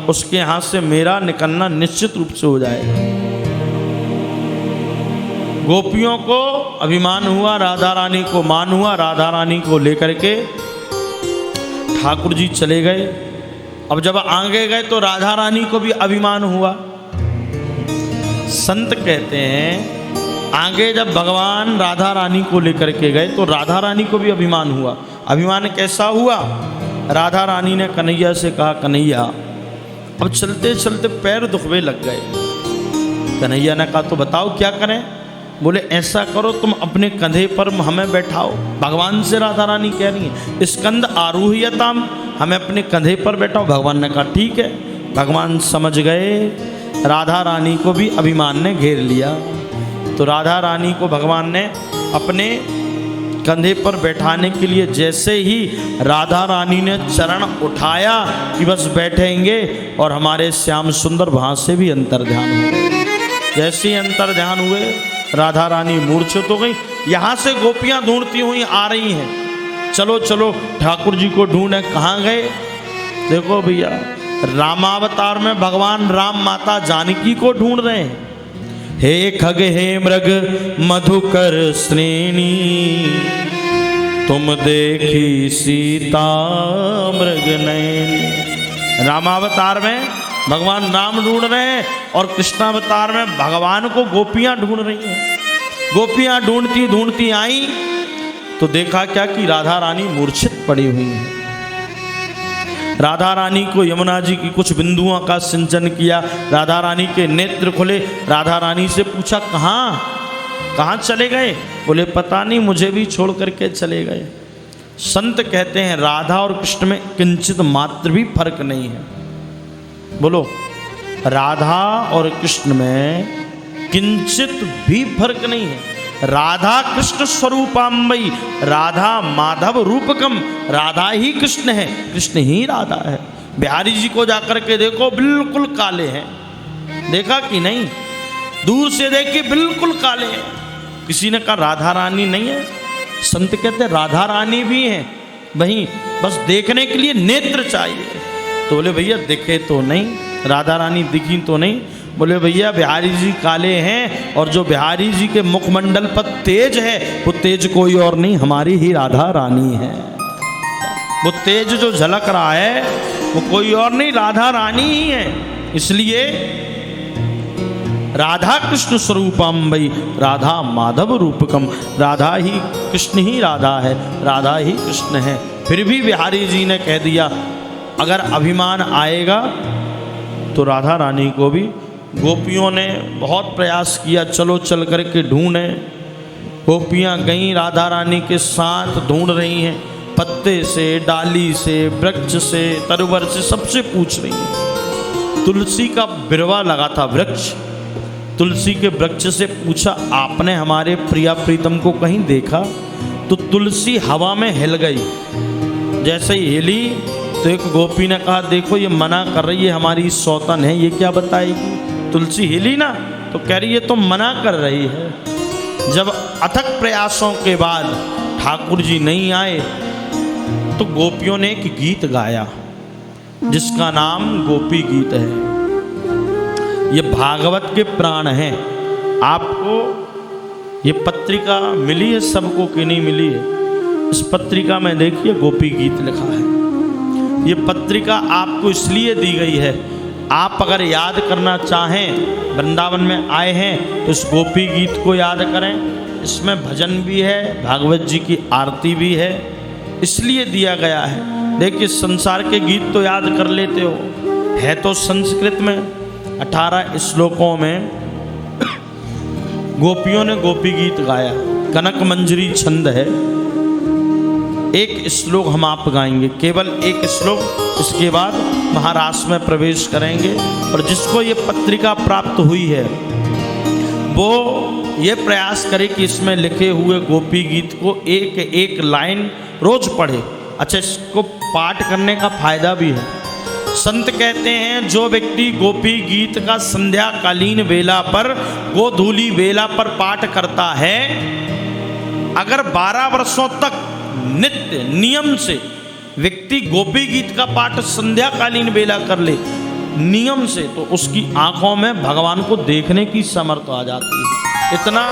उसके हाथ से मेरा निकलना निश्चित रूप से हो जाएगा। गोपियों को अभिमान हुआ, राधा रानी को मान हुआ, राधा रानी को लेकर के ठाकुर जी चले गए। अब जब आगे गए तो राधा रानी को भी अभिमान हुआ। संत कहते हैं आगे जब भगवान राधा रानी को लेकर के गए तो राधा रानी को भी अभिमान हुआ। अभिमान कैसा हुआ? राधा रानी ने कन्हैया से कहा कन्हैया अब चलते चलते पैर दुखने लग गए। कन्हैया ने कहा तो बताओ क्या करें? बोले ऐसा करो तुम अपने कंधे पर हमें बैठाओ। भगवान से राधा रानी कह रही है स्कंद आरूह्यताम, हमें अपने कंधे पर बैठाओ। भगवान ने कहा ठीक है। भगवान समझ गए राधा रानी को भी अभिमान ने घेर लिया, तो राधा रानी को भगवान ने अपने कंधे पर बैठाने के लिए जैसे ही राधा रानी ने चरण उठाया कि बस बैठेंगे और हमारे श्याम सुंदर वहाँ से भी अंतर्ध्यान हुए। जैसे ही अंतर्ध्यान हुए राधा रानी मूर्छित हो गई। यहाँ से गोपियाँ ढूंढती हुई आ रही हैं, चलो चलो ठाकुर जी को ढूंढे। कहाँ गए? देखो भैया रामावतार में भगवान राम माता जानकी को ढूंढ रहे हैं। हे खग हे मृग मधुकर श्रेणी, तुम देखी सीता मृग नयनी। रामावतार में भगवान राम ढूंढ रहे हैं और कृष्णावतार में भगवान को गोपियां ढूंढ रही हैं। गोपियां ढूंढती ढूंढती आई तो देखा क्या कि राधा रानी मूर्छित पड़ी हुई है। राधा रानी को यमुना जी की कुछ बिंदुओं का सिंचन किया, राधा रानी के नेत्र खुले। राधा रानी से पूछा कहाँ चले गए? बोले पता नहीं, मुझे भी छोड़ करके चले गए। संत कहते हैं राधा और कृष्ण में किंचित मात्र भी फर्क नहीं है। बोलो राधा और कृष्ण में किंचित भी फर्क नहीं है। राधा कृष्ण स्वरूपाम्बई, राधा माधव रूपकम, राधा ही कृष्ण है, कृष्ण ही राधा है। बिहारी जी को जाकर के देखो बिल्कुल काले हैं, देखा कि नहीं? दूर से देखिए बिल्कुल काले हैं। किसी ने कहा राधा रानी नहीं है? संत कहते हैं राधा रानी भी है, वहीं बस देखने के लिए नेत्र चाहिए। तो बोले भैया दिखे तो नहीं, राधा रानी दिखी तो नहीं। बोले भैया बिहारी जी काले हैं और जो बिहारी जी के मुखमंडल पर तेज है वो तेज कोई और नहीं, हमारी ही राधा रानी है। वो तेज जो झलक रहा है वो कोई और नहीं, राधा रानी ही है। इसलिए राधा कृष्ण स्वरूपम्बई, राधा माधव रूपकम, राधा ही कृष्ण ही राधा है, राधा ही कृष्ण है। फिर भी बिहारी जी ने कह दिया अगर अभिमान आएगा तो राधा रानी को भी। गोपियों ने बहुत प्रयास किया, चलो चल कर के ढूंढे। गोपियाँ गईं राधा रानी के साथ, ढूंढ रही हैं, पत्ते से, डाली से, वृक्ष से, तरुवर से, सबसे पूछ रही हैं। तुलसी का बिरवा लगा था वृक्ष, तुलसी के वृक्ष से पूछा आपने हमारे प्रिया प्रीतम को कहीं देखा? तो तुलसी हवा में हिल गई। जैसे ही हिली तो एक गोपी ने कहा देखो ये मना कर रही है, हमारी सौतन है, ये क्या बताएगी? तुलसी हिली ना तो कह रही है तो मना कर रही है। जब अथक प्रयासों के बाद ठाकुर जी नहीं आए तो गोपियों ने एक गीत गाया जिसका नाम गोपी गीत है। ये भागवत के प्राण हैं। आपको ये पत्रिका मिली है सबको कि नहीं मिली है? इस पत्रिका में देखिए गोपी गीत लिखा है। ये पत्रिका आपको इसलिए दी गई है, आप अगर याद करना चाहें, वृंदावन में आए हैं तो इस गोपी गीत को याद करें। इसमें भजन भी है, भागवत जी की आरती भी है, इसलिए दिया गया है। देखिए संसार के गीत तो याद कर लेते हो, है तो संस्कृत में। 18 श्लोकों में गोपियों ने गोपी गीत गाया, कनक मंजरी छंद है। एक श्लोक हम आप गाएंगे, केवल एक श्लोक, इसके बाद महाराष्ट्र में प्रवेश करेंगे। और जिसको ये पत्रिका प्राप्त हुई है वो ये प्रयास करे कि इसमें लिखे हुए गोपी गीत को एक एक लाइन रोज पढ़े। अच्छा, इसको पाठ करने का फायदा भी है। संत कहते हैं जो व्यक्ति गोपी गीत का संध्याकालीन वेला पर, गोधूली वेला पर पाठ करता है, अगर 12 वर्षों तक नित्य नियम से व्यक्ति गोपी गीत का पाठ संध्याकालीन वेला कर ले नियम से, तो उसकी आंखों में भगवान को देखने की समर्थ आ जाती है। इतना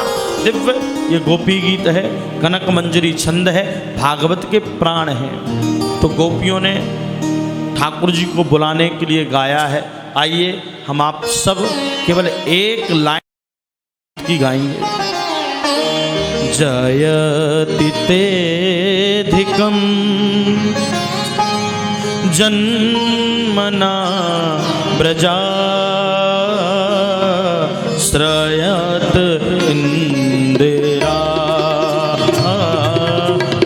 दिव्य ये गोपी गीत है, कनक मंजरी छंद है, भागवत के प्राण हैं। तो गोपियों ने ठाकुर जी को बुलाने के लिए गाया है। आइए हम आप सब केवल एक लाइन की गाएंगे। जयति तेधिकं जन्मना व्रजा श्रयत इंदिरा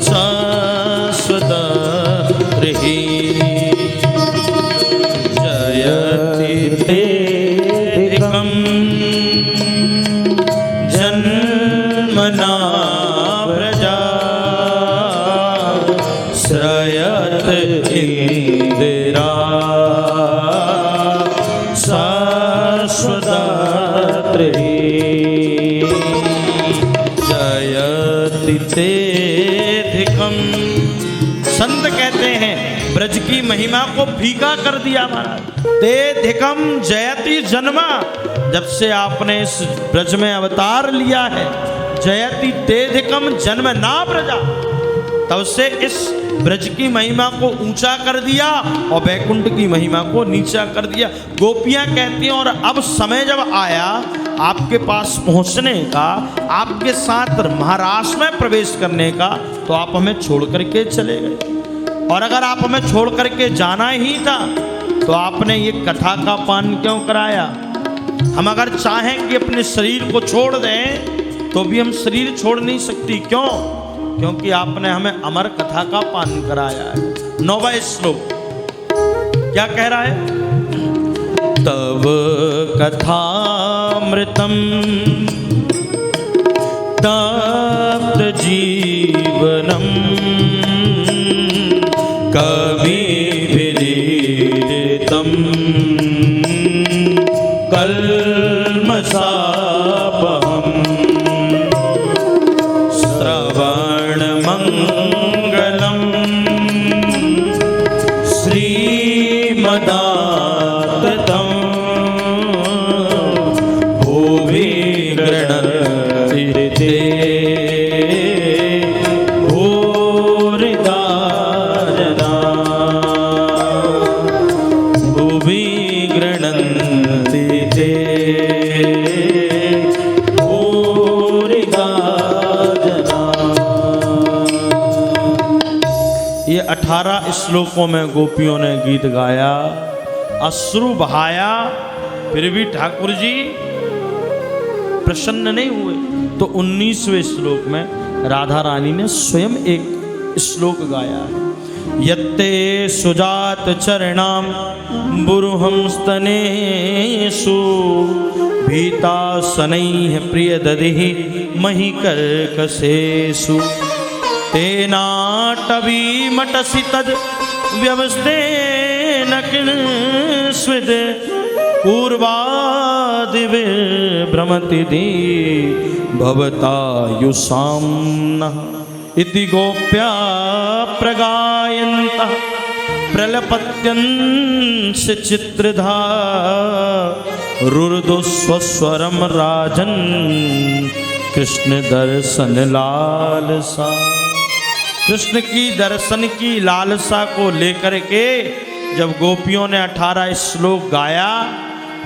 शाश्वत रही। जयति तेधिकं जन्मना व्रजा श्रयत इंदिरा शाश्वत रही। जयति तेधिकं, संत कहते हैं ब्रज की महिमा को फीका कर दिया महाराज। तेधिकं जयति जन्मा, जब से आपने इस ब्रज में अवतार लिया है, जयति तेधिकं जन्म ना ब्रजा, तब से इस ब्रज की महिमा को ऊंचा कर दिया और बैकुंठ की महिमा को नीचा कर दिया। गोपियां कहती हैं और अब समय जब आया आपके पास पहुंचने का, आपके साथ महाराष्ट्र में प्रवेश करने का, तो आप हमें छोड़ करके चले गए। और अगर आप हमें छोड़ करके जाना ही था तो आपने ये कथा का पान क्यों कराया? हम अगर चाहें कि अपने शरीर को छोड़ दें तो भी हम शरीर छोड़ नहीं सकती। क्यों? क्योंकि आपने हमें अमर कथा का पान कराया है। 9वां श्लोक क्या कह रहा है? तव कथामृतम तप्त जीवनम कविभिरीडितम कल्मषापहम् श्रवणमङ्गलम् श्रीमदाततं भुवि गृह्णन्ति ते भूरिदा जना। भुवि गृह्णन्ति ते भूरिदा जना। ये 18 श्लोकों में गोपियों ने गीत गाया, अश्रु बहाया, फिर भी ठाकुर जी प्रसन्न नहीं हुए। तो 19वें श्लोक में राधा रानी ने स्वयं एक श्लोक गाया है। यत्ते सुजात चरणाम बुरुहं स्तनेषु भीता शनैः प्रिय दधिः मही कर्कशेषु तेनाटवीमटसि तद् व्यवस्तेन किंस्विद् पूर्वादिविभ्रमति दी भवतायुषां नः इति गोप्या प्रगायन्तः प्रलपत्यंस चित्रधा रुर्दुस्वस्वरं राजन् कृष्ण दर्शन लालसा। कृष्ण की दर्शन की लालसा को लेकर के जब गोपियों ने 18 श्लोक गाया,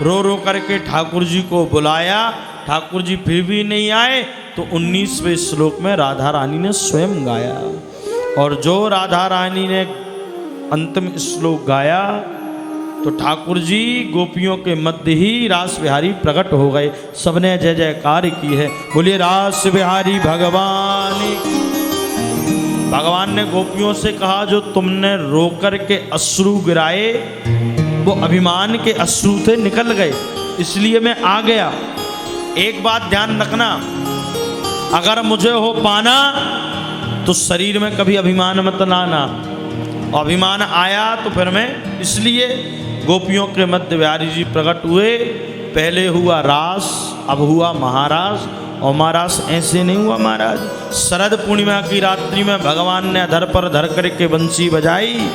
रो रो करके ठाकुर जी को बुलाया, ठाकुर जी फिर भी नहीं आए, तो 19वें श्लोक में राधा रानी ने स्वयं गाया। और जो राधा रानी ने अंतिम श्लोक गाया तो ठाकुर जी गोपियों के मध्य ही रास बिहारी प्रकट हो गए। सबने जय जयकार की है, बोलिए रास बिहारी भगवान की। भगवान ने गोपियों से कहा, जो तुमने रोकर के अश्रु गिराए वो अभिमान के अश्रु थे, निकल गए, इसलिए मैं आ गया। एक बात ध्यान रखना, अगर मुझे हो पाना तो शरीर में कभी अभिमान मत लाना, अभिमान आया तो फिर मैं, इसलिए गोपियों के मध्य बिहारी जी प्रकट हुए। पहले हुआ रास, अब हुआ महारास, और महारास ऐसे नहीं हुआ महाराज। शरद पूर्णिमा की रात्रि में भगवान ने अधर पर धर करके बंसी बजाई,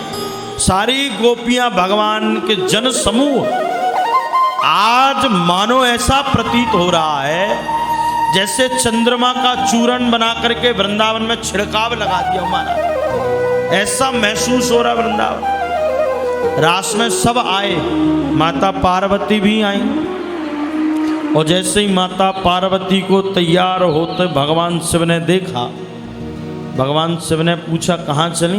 सारी गोपियां भगवान के जन समूह, आज मानो ऐसा प्रतीत हो रहा है जैसे चंद्रमा का चूर्ण बना करके वृंदावन में छिड़काव लगा दिया हमारा, ऐसा महसूस हो रहा वृंदावन। रास में सब आए, माता पार्वती भी आई, और जैसे ही माता पार्वती को तैयार होते भगवान शिव ने देखा, भगवान शिव ने पूछा कहाँ चली?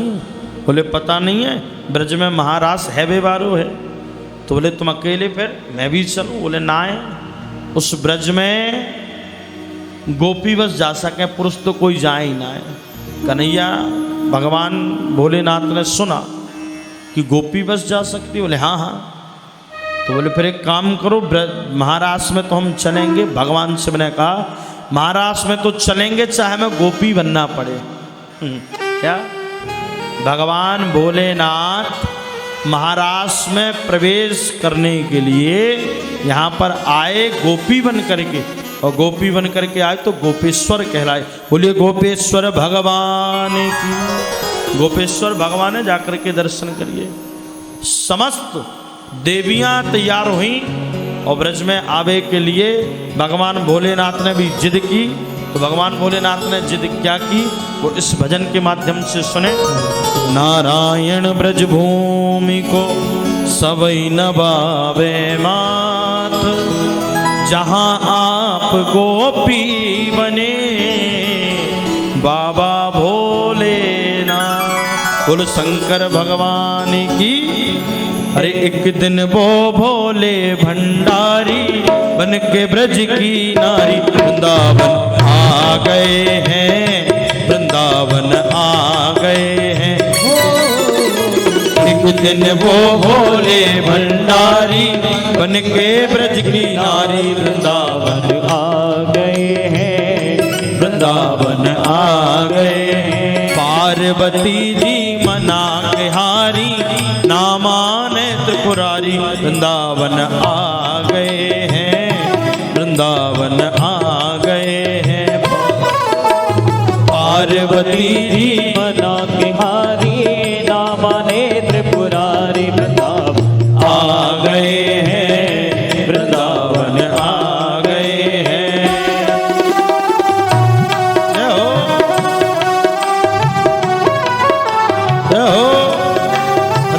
बोले पता नहीं है, ब्रज में महारास है बेवारो है। तो बोले तुम अकेले, फिर मैं भी चलूं? बोले ना है, उस ब्रज में गोपी बस जा सके, पुरुष तो कोई जाए ही ना है। कन्हैया भगवान भोलेनाथ ने सुना कि गोपी बस जा सकती? बोले हाँ हाँ। तो बोले फिर एक काम करो, महारास में तो हम चलेंगे। भगवान शिव ने कहा महारास में तो चलेंगे चाहे मैं गोपी बनना पड़े। क्या? भगवान भोलेनाथ महारास में प्रवेश करने के लिए यहाँ पर आए गोपी बन करके, और गोपी बन करके आए तो गोपेश्वर कहलाए। बोलिए गोपेश्वर भगवान की। गोपेश्वर भगवान है, जाकर के दर्शन करिए। समस्त देवियां तैयार हुई और ब्रज में आवे के लिए भगवान भोलेनाथ ने भी जिद की। तो भगवान भोलेनाथ ने जिद क्या की वो इस भजन के माध्यम से सुने। नारायण ब्रज भूमि को सबई नवावे मात, जहाँ आप गोपी बने बाबा भोलेनाथ। बोलो शंकर भगवान की। अरे एक दिन वो भोले भंडारी बन के ब्रज की नारी वृंदावन आ गए हैं, वृंदावन आ गए हैं। एक दिन वो भोले भंडारी बन के ब्रज की नारी वृंदावन आ गए हैं, वृंदावन आ गए हैं। पार्वती जी मना के हारी, नामा ने त्रिपुरारी वृंदावन आ गए हैं, वृंदावन आ गए हैं। पार्वती जी मना के हारी, नामा ने त्रिपुरारी वृंदावन आ गए हैं, वृंदावन आ गए हैं। जय हो, जय हो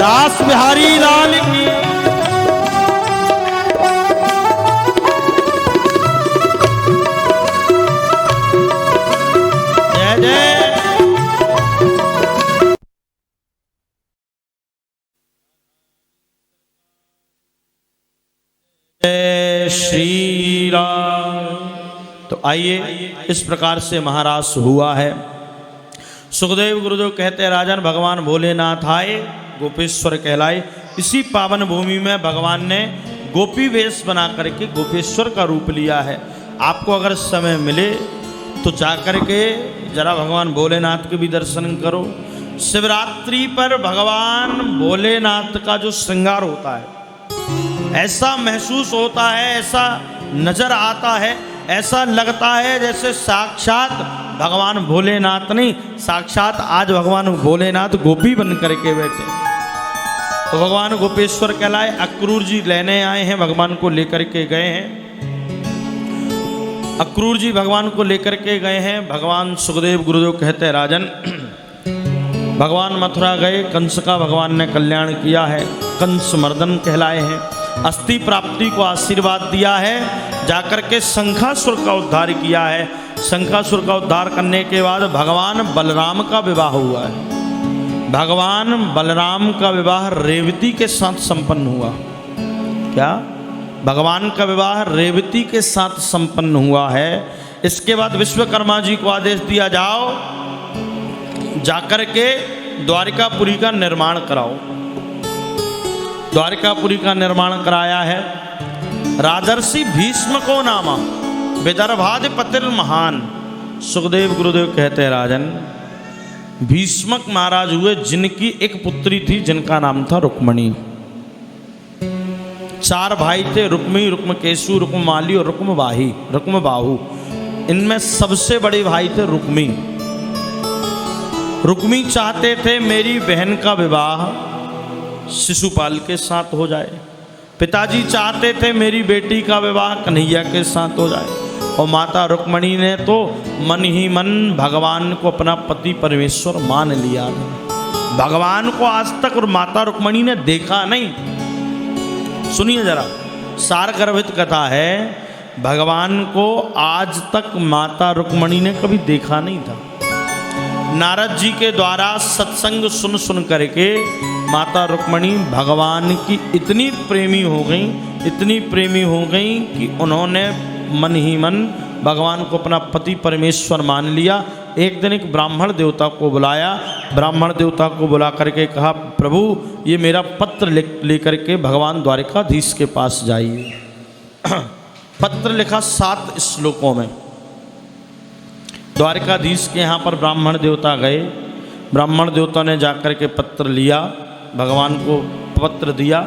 रास बिहारी लाल की। जय जय। जय श्री राम। तो आइए, इस प्रकार से महारास हुआ है। सुखदेव गुरुदेव कहते हैं राजन भगवान भोलेनाथ आए, गोपेश्वर कहलाए। इसी पावन भूमि में भगवान ने गोपी वेश बना करके गोपेश्वर का रूप लिया है। आपको अगर समय मिले तो जाकर के जरा भगवान भोलेनाथ के भी दर्शन करो। शिवरात्रि पर भगवान भोलेनाथ का जो श्रृंगार होता है, ऐसा महसूस होता है, ऐसा नजर आता है, ऐसा लगता है जैसे साक्षात भगवान भोलेनाथ नहीं, साक्षात आज भगवान भोलेनाथ गोपी बन करके बैठे। तो भगवान गोपेश्वर कहलाए। अक्रूर जी लेने आए हैं, भगवान को लेकर के गए हैं। अक्रूर जी भगवान को लेकर के गए हैं। भगवान सुखदेव गुरुदेव कहते हैं राजन भगवान मथुरा गए, कंस का भगवान ने कल्याण किया है, कंस मर्दन कहलाए हैं। अस्थि प्राप्ति को आशीर्वाद दिया है, जाकर के शंखासुर का उद्धार किया है। शंखासुर का उद्धार करने के बाद भगवान बलराम का विवाह हुआ है। भगवान बलराम का विवाह रेवती के साथ संपन्न हुआ। क्या? भगवान का विवाह रेवती के साथ संपन्न हुआ है। इसके बाद विश्वकर्मा जी को आदेश दिया, जाओ जाकर के द्वारिकापुरी का निर्माण कराओ। द्वारिकापुरी का निर्माण कराया है। राजर्षि भीष्म को नामा विदर्भाधिपतिर महान। सुखदेव गुरुदेव कहते हैं, राजन भीष्मक महाराज हुए जिनकी एक पुत्री थी जिनका नाम था रुक्मणी। 4 भाई थे, रुक्मी, रुक्मकेशु, रुक्ममाली और रुक्मबाहु। इनमें सबसे बड़े भाई थे रुक्मी। रुक्मी चाहते थे मेरी बहन का विवाह शिशुपाल के साथ हो जाए। पिताजी चाहते थे मेरी बेटी का विवाह कन्हैया के साथ हो जाए। और माता रुक्मणी ने तो मन ही मन भगवान को अपना पति परमेश्वर मान लिया। भगवान को आज तक और माता रुक्मणी ने देखा नहीं। सुनिए जरा, सार गर्भित कथा है, भगवान को आज तक माता रुक्मणी ने कभी देखा नहीं था। नारद जी के द्वारा सत्संग सुन सुन करके माता रुक्मणी भगवान की इतनी प्रेमी हो गई कि उन्होंने मन ही मन भगवान को अपना पति परमेश्वर मान लिया। एक दिन एक ब्राह्मण देवता को बुलाया। ब्राह्मण देवता को बुला करके कहा, प्रभु ये मेरा पत्र लेकर के भगवान द्वारिकाधीश के पास जाइए। पत्र लिखा 7 श्लोकों में। द्वारिकाधीश के यहाँ पर ब्राह्मण देवता गए। ब्राह्मण देवता ने जाकर के पत्र लिया, भगवान को पत्र दिया।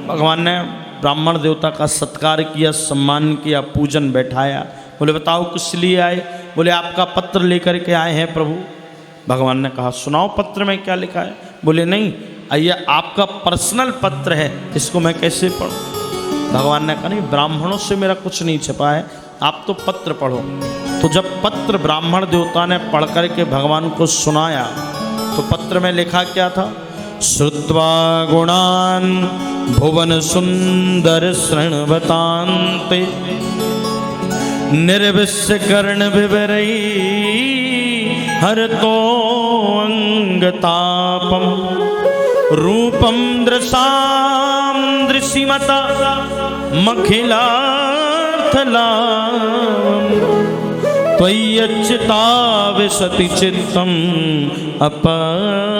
भगवान ने ब्राह्मण देवता का सत्कार किया, सम्मान किया, पूजन बैठाया। बोले बताओ किस लिए आए? बोले आपका पत्र लेकर के आए हैं प्रभु। भगवान ने कहा सुनाओ पत्र में क्या लिखा है? बोले नहीं, ये आपका पर्सनल पत्र है, इसको मैं कैसे पढ़ूं? भगवान ने कहा नहीं, ब्राह्मणों से मेरा कुछ नहीं छिपा है, आप तो पत्र पढ़ो। तो जब पत्र ब्राह्मण देवता ने पढ़ करके भगवान को सुनाया तो पत्र में लिखा क्या था? श्रुत्वा गुणान भुवन सुंदर शृण्वतान्ते निर्विश्य कर्ण विवरई हरतो अंगतापम रूपम दृशाम दृशिमता मखिलाथलाम त्वय्यच्युता विशति चित्तम अपत्रपम।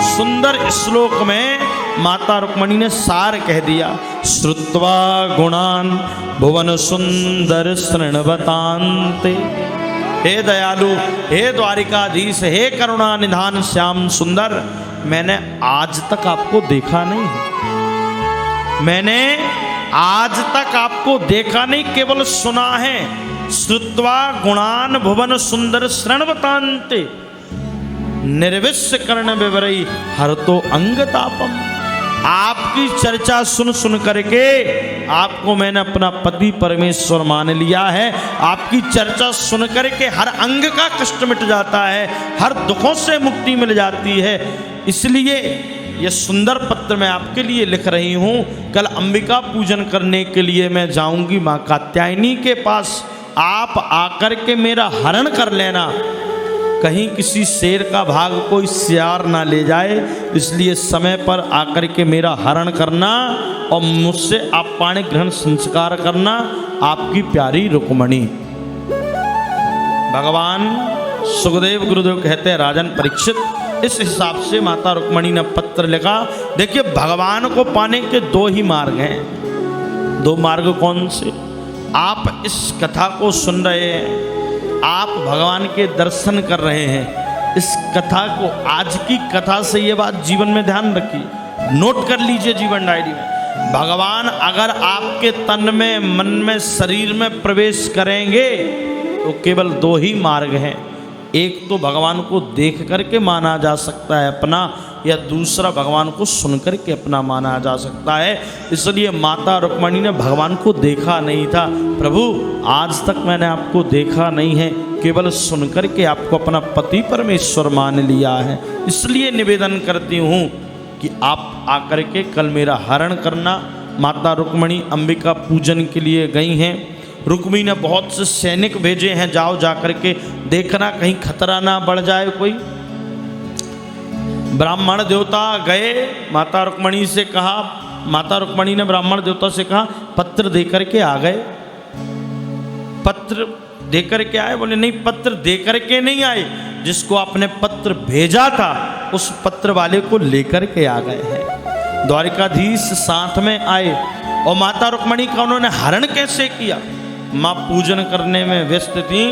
सुंदर श्लोक में माता रुक्मणी ने सार कह दिया। श्रुत्वा गुणान भुवन सुंदर शृण्वतान्ते। हे दयालु, हे द्वारिकाधीश, हे करुणा निधान श्याम सुंदर, मैंने आज तक आपको देखा नहीं। मैंने आज तक आपको देखा नहीं, केवल सुना है। श्रुत्वा गुणान भुवन सुंदर शृण्वतान्ते निर्विश्य कर्ण विवरई हरतो अंगतापम। आपकी चर्चा सुन सुन करके आपको मैंने अपना पति परमेश्वर मान लिया है। आपकी चर्चा सुन करके हर अंग का कष्ट मिट जाता है, हर दुखों से मुक्ति मिल जाती है। इसलिए यह सुंदर पत्र मैं आपके लिए लिख रही हूँ। कल अंबिका पूजन करने के लिए मैं जाऊंगी माँ कात्यायनी के पास। आप आकर के मेरा हरण कर लेना, कहीं किसी शेर का भाग कोई सियार ना ले जाए, इसलिए समय पर आकर के मेरा हरण करना और मुझसे आप पाणी ग्रहण संस्कार करना। आपकी प्यारी रुक्मणी। भगवान सुखदेव गुरुदेव कहते हैं, राजन परीक्षित, इस हिसाब से माता रुक्मणी ने पत्र लिखा। देखिए भगवान को पाने के 2 ही मार्ग हैं। 2 मार्ग कौन से? आप इस कथा को सुन रहे हैं, आप भगवान के दर्शन कर रहे हैं। इस कथा को, आज की कथा से ये बात जीवन में ध्यान रखिए, नोट कर लीजिए जीवन डायरी में। भगवान अगर आपके तन में, मन में, शरीर में प्रवेश करेंगे तो केवल 2 ही मार्ग हैं। एक तो भगवान को देख करके माना जा सकता है अपना, या दूसरा भगवान को सुन करके अपना माना जा सकता है। इसलिए माता रुक्मणी ने भगवान को देखा नहीं था। प्रभु आज तक मैंने आपको देखा नहीं है, केवल सुन करके आपको अपना पति परमेश्वर मान लिया है। इसलिए निवेदन करती हूँ कि आप आकर के कल मेरा हरण करना। माता रुक्मणी अंबिका पूजन के लिए गई हैं। रुक्मिणी ने बहुत से सैनिक भेजे हैं, जाओ जा करके देखना कहीं खतरा ना बढ़ जाए कोई। ब्राह्मण देवता गए, माता रुक्मणी से कहा, माता रुक्मणी ने ब्राह्मण देवता से कहा पत्र दे करके आ गए। पत्र दे करके आए? बोले नहीं, पत्र दे करके नहीं आए, जिसको आपने पत्र भेजा था उस पत्र वाले को लेकर के आ गए हैं। द्वारिकाधीश साथ में आए और माता रुक्मणी का उन्होंने हरण कैसे किया? माँ पूजन करने में व्यस्त थी।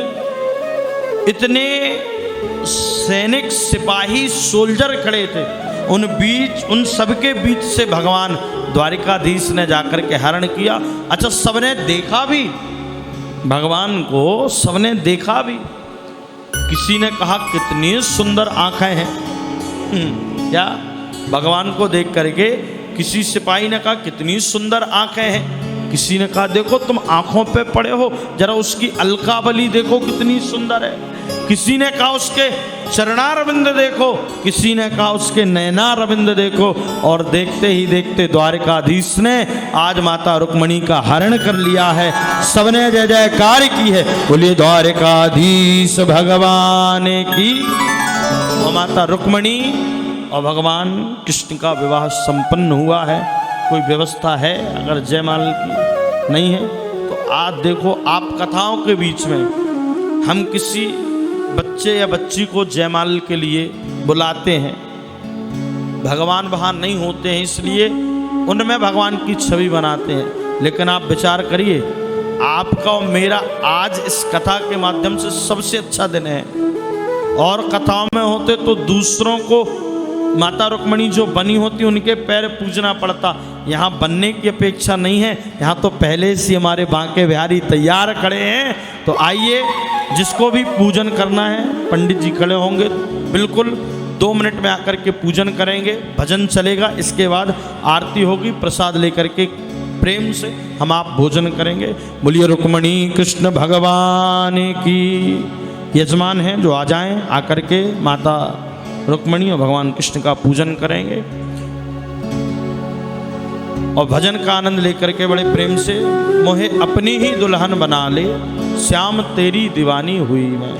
इतने सैनिक सिपाही सोल्जर खड़े थे, उन सबके बीच से भगवान द्वारिकाधीश ने जाकर के हरण किया। अच्छा, सबने देखा भी भगवान को, सबने देखा भी। किसी ने कहा कितनी सुंदर आंखें हैं। क्या भगवान को देख करके किसी सिपाही ने कहा कितनी सुंदर आंखें हैं। किसी ने कहा देखो तुम आंखों पे पड़े हो, जरा उसकी अलकावली देखो कितनी सुंदर है। किसी ने कहा उसके चरणारविंद देखो, किसी ने कहा उसके नयनारविंद देखो। और देखते ही देखते द्वारिकाधीश ने आज माता रुक्मणी का हरण कर लिया है। सबने जय जयकार की है, बोलिए द्वारिकाधीश भगवान की। और माता रुक्मणी और भगवान कृष्ण का विवाह संपन्न हुआ है। कोई व्यवस्था है अगर जयमाल की नहीं है तो आज देखो, आप कथाओं के बीच में हम किसी बच्चे या बच्ची को जयमाल के लिए बुलाते हैं, भगवान वहाँ नहीं होते हैं इसलिए उनमें भगवान की छवि बनाते हैं। लेकिन आप विचार करिए, आपका और मेरा आज इस कथा के माध्यम से सबसे अच्छा दिन है। और कथाओं में होते तो दूसरों को माता रुक्मणी जो बनी होती उनके पैर पूजना पड़ता। यहाँ बनने की अपेक्षा नहीं है, यहाँ तो पहले से हमारे बांके बिहारी तैयार खड़े हैं। तो आइए, जिसको भी पूजन करना है, पंडित जी खड़े होंगे, बिल्कुल 2 मिनट में आकर के पूजन करेंगे, भजन चलेगा, इसके बाद आरती होगी, प्रसाद लेकर के प्रेम से हम आप भोजन करेंगे। बोलिए रुक्मणी कृष्ण भगवान की। यजमान हैं जो आ जाएं, आकर के माता रुक्मणी और भगवान कृष्ण का पूजन करेंगे और भजन का आनंद लेकर के बड़े प्रेम से मोहे अपनी ही दुल्हन बना ले, श्याम तेरी दीवानी हुई मैं।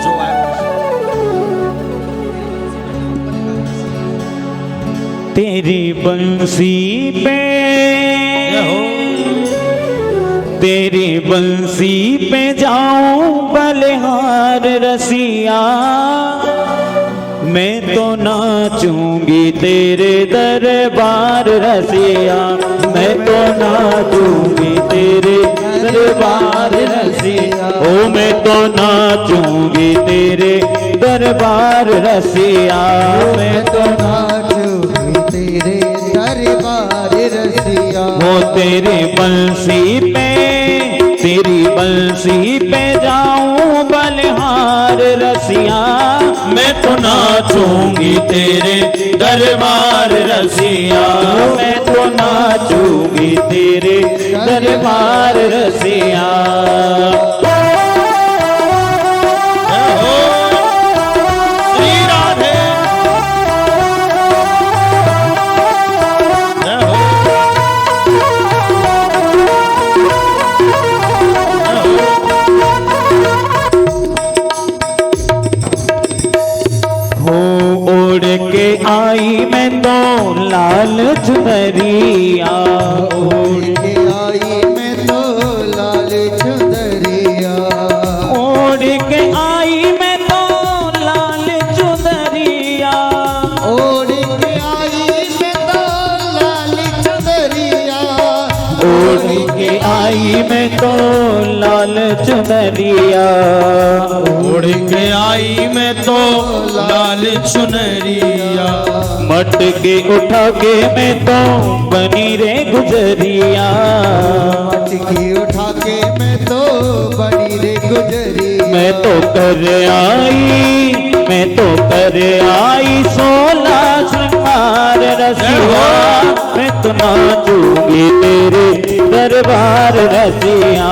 जो तेरी बंसी पे, तेरी बंसी पे जाऊं बलिहार रसिया, मैं तो नाचूंगी तेरे दरबार रसिया, मैं तो नाचूंगी तेरे दरबार रसिया, ओ मैं तो नाचूंगी तेरे दरबार रसिया, मैं तो नाचूंगी तेरे दरबार रसिया। वो तेरी बंसी पे, तेरी बंसी पे जाऊं बलिहार रसिया, मैं तो नाचूंगी तेरे दरबार रसिया, मैं तो नाचूंगी तेरे दरबार रसिया। आई मैं तो लाल चुनरिया, ओढ़ के आई मैं तो लाल चुनरिया, ओढ़ के आई मैं तो लाल चुनरिया, ओढ़ के आई मैं तो लाल चुनरिया, ओढ़ के आई मैं तो लाल चुनरिया, ओढ़ के आई मैं तो लाल चुनरिया, मटके उठा के मैं तो बनी रे गुजरिया, मटके उठा के मैं तो बड़ी रे गुजरी। मैं तो कर आई 16 श्रृंगार रसिया, मैं तो नाचूंगी तेरे दरबार रसिया,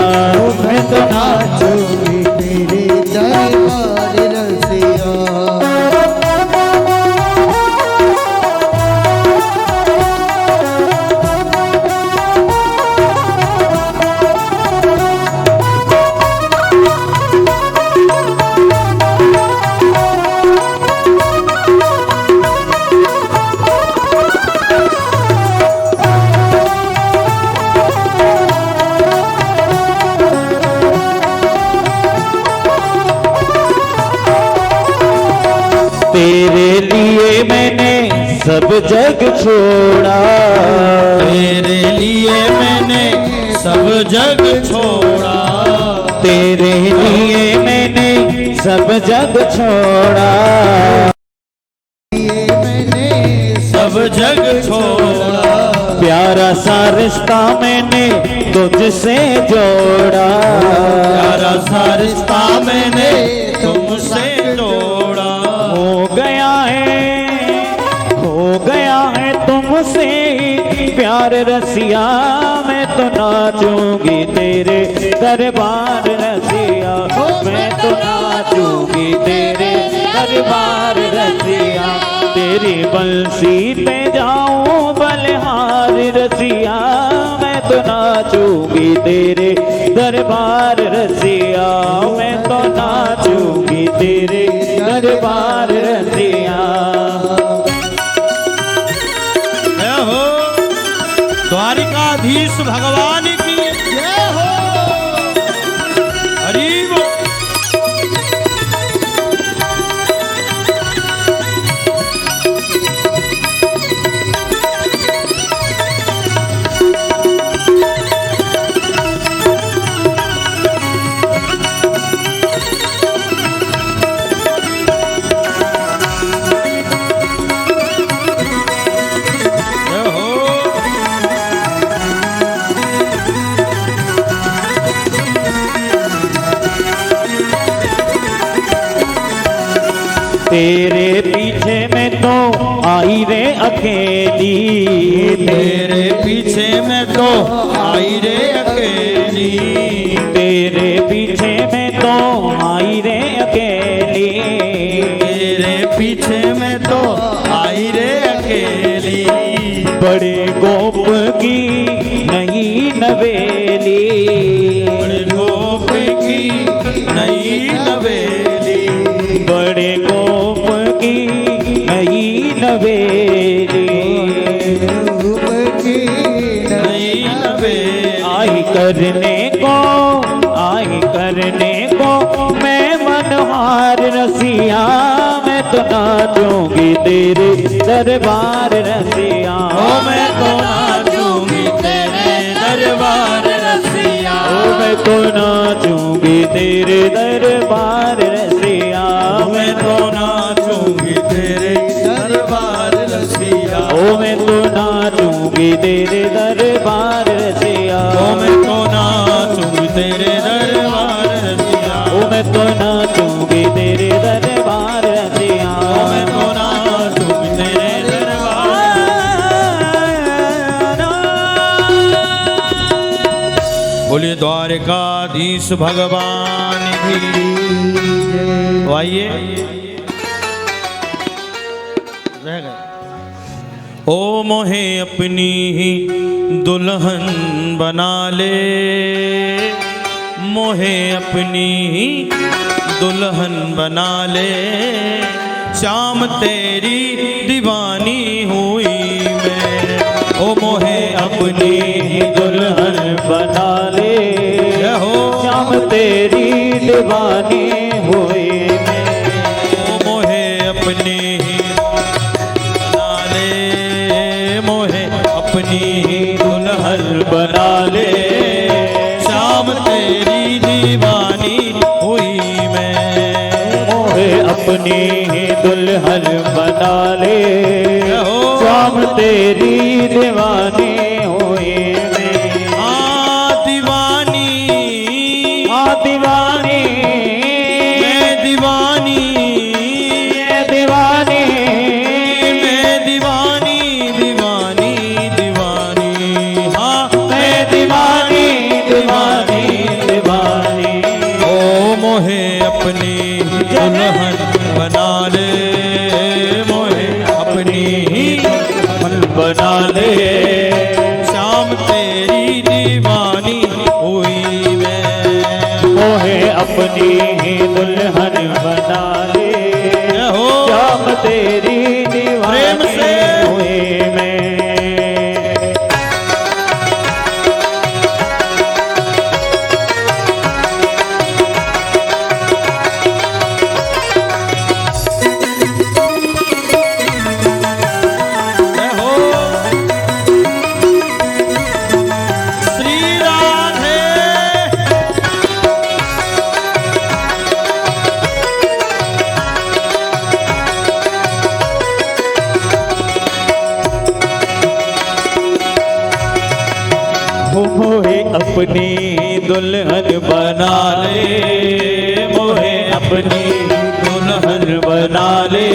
मैं तो नाचूंगी तेरे दरबार रसिया। तेरे लिए मैंने सब जग छोड़ा, तेरे लिए मैंने सब जग छोड़ा, तेरे लिए मैंने सब जग छोड़ा, ये मैंने सब जग छोड़ा। प्यारा सा रिश्ता मैंने तुझसे जोड़ा, प्यारा सा रिश्ता मैंने तुमसे जोड़ा। हो गया है तुमसे प्यार रसिया, मैं तो नाचूंगी तेरे दरबार रसिया, मैं तो नाचूंगी तेरे दरबार रसिया, तेरी बंसी पे जाऊं बलिहार रसिया, मैं तो नाचूंगी तेरे दरबार रसिया, मैं तो नाचूंगी तेरे दरबार रसिया। जय हो द्वारिकाधीश भगवान की जय हो। हरि बोल। तेरे पीछे मैं तो आई रे अकेली, तेरे पीछे मैं तो आई रे अकेली, तेरे पीछे मैं तो आई रे अकेली, तेरे पीछे मैं तो आई रे अकेली। बड़े गोप की नई नवेली, बड़े गोप की नई नवेली, बड़े गोप की नई नवेली, नई नवेली। आई करने को मैं मनहार रसिया, मैं तो नाचूंगी तेरे दरबार रसिया, मैं तो नाचूंगी तेरे दरबार रसिया, मैं तो नाचूंगी तेरे दरबार रसिया, मैं तो नाचूंगी तेरे दरबार रसिया, मैं तो नाचूंगी तेरे दरबार रसिया, मैं तो नाचूंगी तेरे दरबार रसिया, मैं तो नाचूंगी तेरे दरबार रसिया, मैं तो नाचूंगी तेरे दरबार। बोलिए द्वारिकाधीश भगवान की। तो आइए रह गए। ओ मोहे अपनी ही दुल्हन बना ले, मोहे अपनी ही दुल्हन बना ले, शाम तेरी दीवानी हुई मैं। ओ मोहे अपनी ही दुल्हन बना ले, हो शाम तेरी दीवानी हुई मैं। ओ मोहे अपनी ही बना ले, मोहे अपनी ही दुल्हन बना ले, शाम तेरी दीवानी हुई मैं। मोहे अपनी ही दुल्हन बना ले, शाम तेरी दीवानी हुई मैं। दीवानी दीवानी मैं दीवानी दीवानी मैं दीवानी दीवानी दीवानी हाँ मैं दीवानी दीवानी दीवानी ओ मोहे अपनी दुल्हन बना ले मोहे अपनी मन बना ले शाम तेरी दीवानी हुई मैं मोहे अपनी ही दुल्हन बना ले हो शाम तेरी प्रेम दीवानी से। हुई मैं हो श्री राधे मोहे अपनी दुल्हन बना ले मोहे अपनी दुल्हन बना ले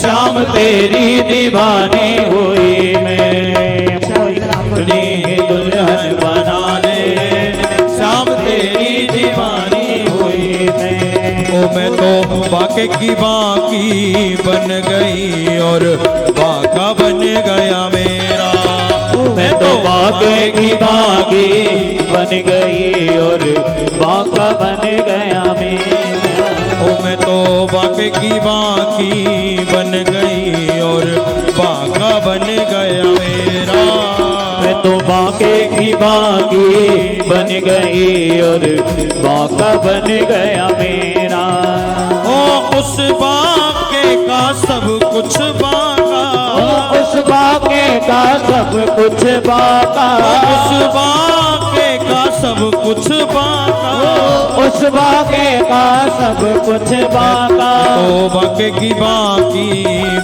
शाम तेरी दीवानी हुई मैं मोहे अपनी दुल्हन बना ले शाम तेरी दीवानी हुई मैं ओ मैं तो बाके की बाकी बन गई और बाका बन गया मेरा मैं तो बागे की बागी बन गई और बाका बन गया मेरा ओ मैं तो बाके की बाकी बन गई और बाका बन गया मेरा मैं तो बाके की बागी बन गई और बाका बन गया मेरा ओ उस बाके का सब कुछ बाका उस बाके का सब कुछ बाका उस बाके का सब कुछ बाका उस बाके का सब कुछ बाका तो बाके की बाकी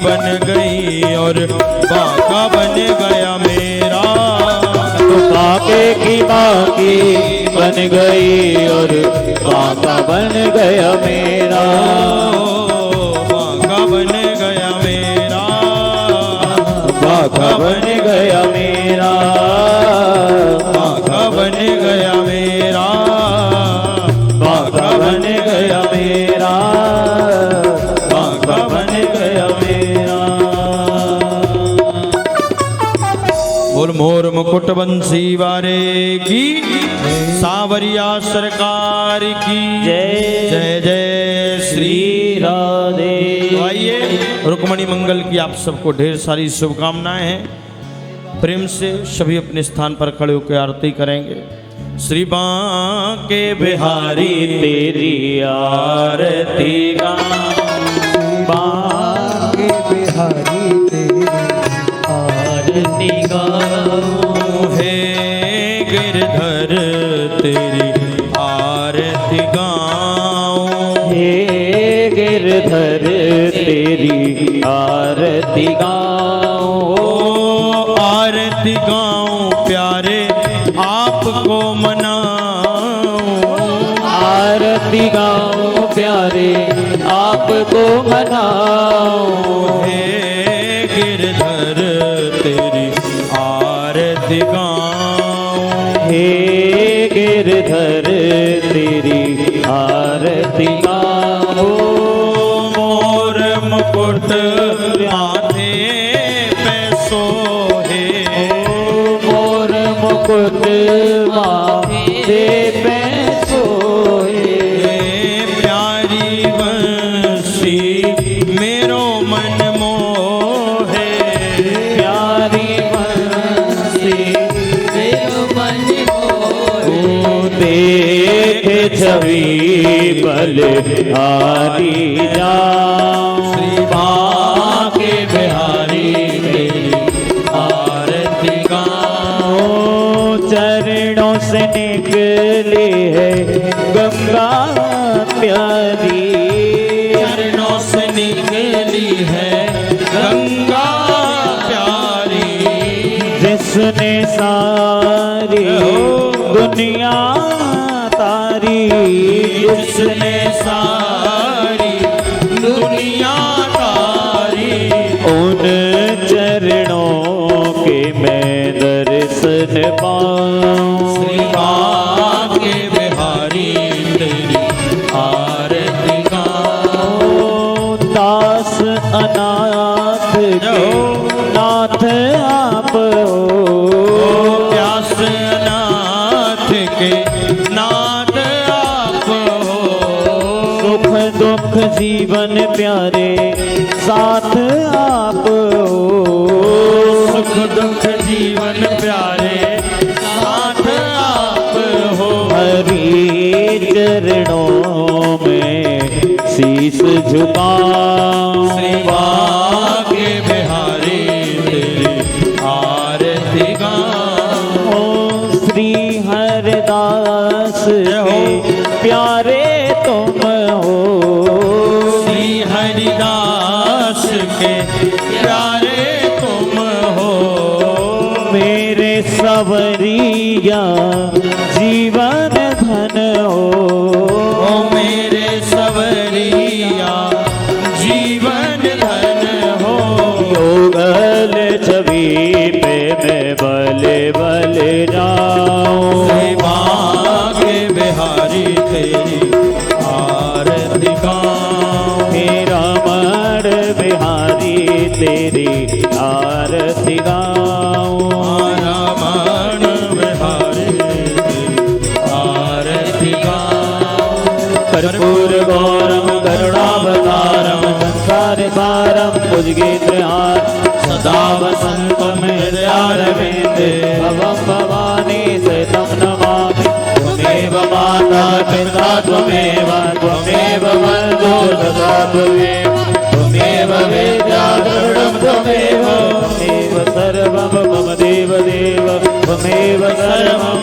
बन गई और बाका बन गया मेरा तो बाके की बाकी बन गई और बाका बन गया मेरा बाका बन गया मेरा बाका बन गया मेरा बाका बन गया मेरा बाका बन गया मेरा बाका बन गया मेरा बोल मोर मुकुट बंसी वारे की सावरिया सरकार की जय जय जय श्री राधे तो आइए रुक्मणी मंगल की आप सबको ढेर सारी शुभकामनाएं हैं। प्रेम से सभी अपने स्थान पर खड़े होकर आरती करेंगे। श्री बांके बिहारी तेरी आरती गा बांके बिहारी तेरी आरती गाऊं हे गिरधर तेरी आरती गाऊं हे गिरधर तेरी आरती गाऊं ओ आरती गाऊं प्यारे आपको मनाऊं आरती गाऊं प्यारे आपको मनाऊं हे गिरधर तेरी आरती गाऊं हे गिरधर तेरी आरती गाऊं मोर मुकुट माथे पे सोहे मोर मुकुट माथे पे सोए प्यारी बंसी मेरो मन मोहे प्यारी बंसी मेरो मन मोहे देख छवि बल हारी जाऊं श्री बांके बिहारी तेरी आरती गाऊं चरणों से निकली है गंगा प्यारी चरणों से निकली है गंगा प्यारी जिसने सारी दुनिया तारी बिहारी जिसने सारी दुनिया तारी, उन चरणों के मैं दर्शन पाऊं। श्री बांके बिहारी तेरी आरती गाऊं। दास अनाथ के नाथ आप हो, प्यास अनाथ के नाथ आप हो। सुख दुख जीवन प्यारे साथ आप हो, सुख दुख जीवन प्यारे साथ आप हो। हरि चरणों में शीश झुकाऊं। श्री बांके बिहारी तेरी आरती गाऊं। ओ श्री हरदास हो। के प्यारे तुम हो, श्री हरिदास के प्यारे तुम हो। मेरे सवरिया जीवन धन हो, ओ मेरे सवरिया जीवन धन हो। योगल छवि पे मैं बले बले जाऊं। श्री बांके बिहारी तेरी आरती गाऊं। हे रमण बिहारी तेरी आरती गाऊं। रमण बिहारी तेरी आरती गाऊं। कर्पूर गौरम करुणावतारम संसार सारम भुजगेन्द्रहार सदा वसंतम हृदयारविंदे भवं भवानी सहितं नमामि। त्वमेव माता पिता त्वमेव बन्धो सदा त्वमेव वेद्या द्रविणं त्वमेव सर्वं मम देवदेव त्वमेव सर्वं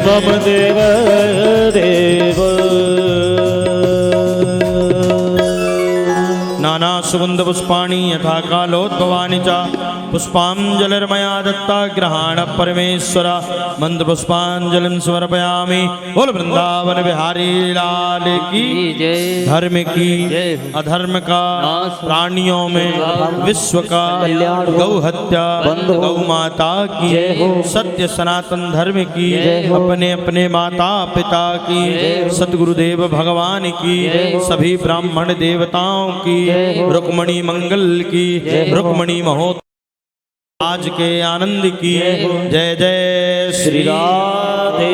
मम देवदेव। नाना सुगंध पुष्पाणि यथा कालोद्भवानि च पुष्पांजलिर्मया दत्ता ग्रहाण परमेश्वर मंद पुष्पांजलिं समर्पयामि। बोल वृंदावन बिहारी लाल की जय। धर्म की जय। अधर्म का नाश। प्राणियों में विश्व का कल्याण हो। गौ हत्या बंद हो। गौ माता की जय हो। सत्य सनातन धर्म की जय हो। अपने अपने माता पिता की जय हो। सतगुरुदेव भगवान की जय हो। सभी ब्राह्मण देवताओं की जय हो। रुक्मणी मंगल की जय हो। रुक्मणी महोत्सव आज के आनंद की जय हो। जय जय श्री राधे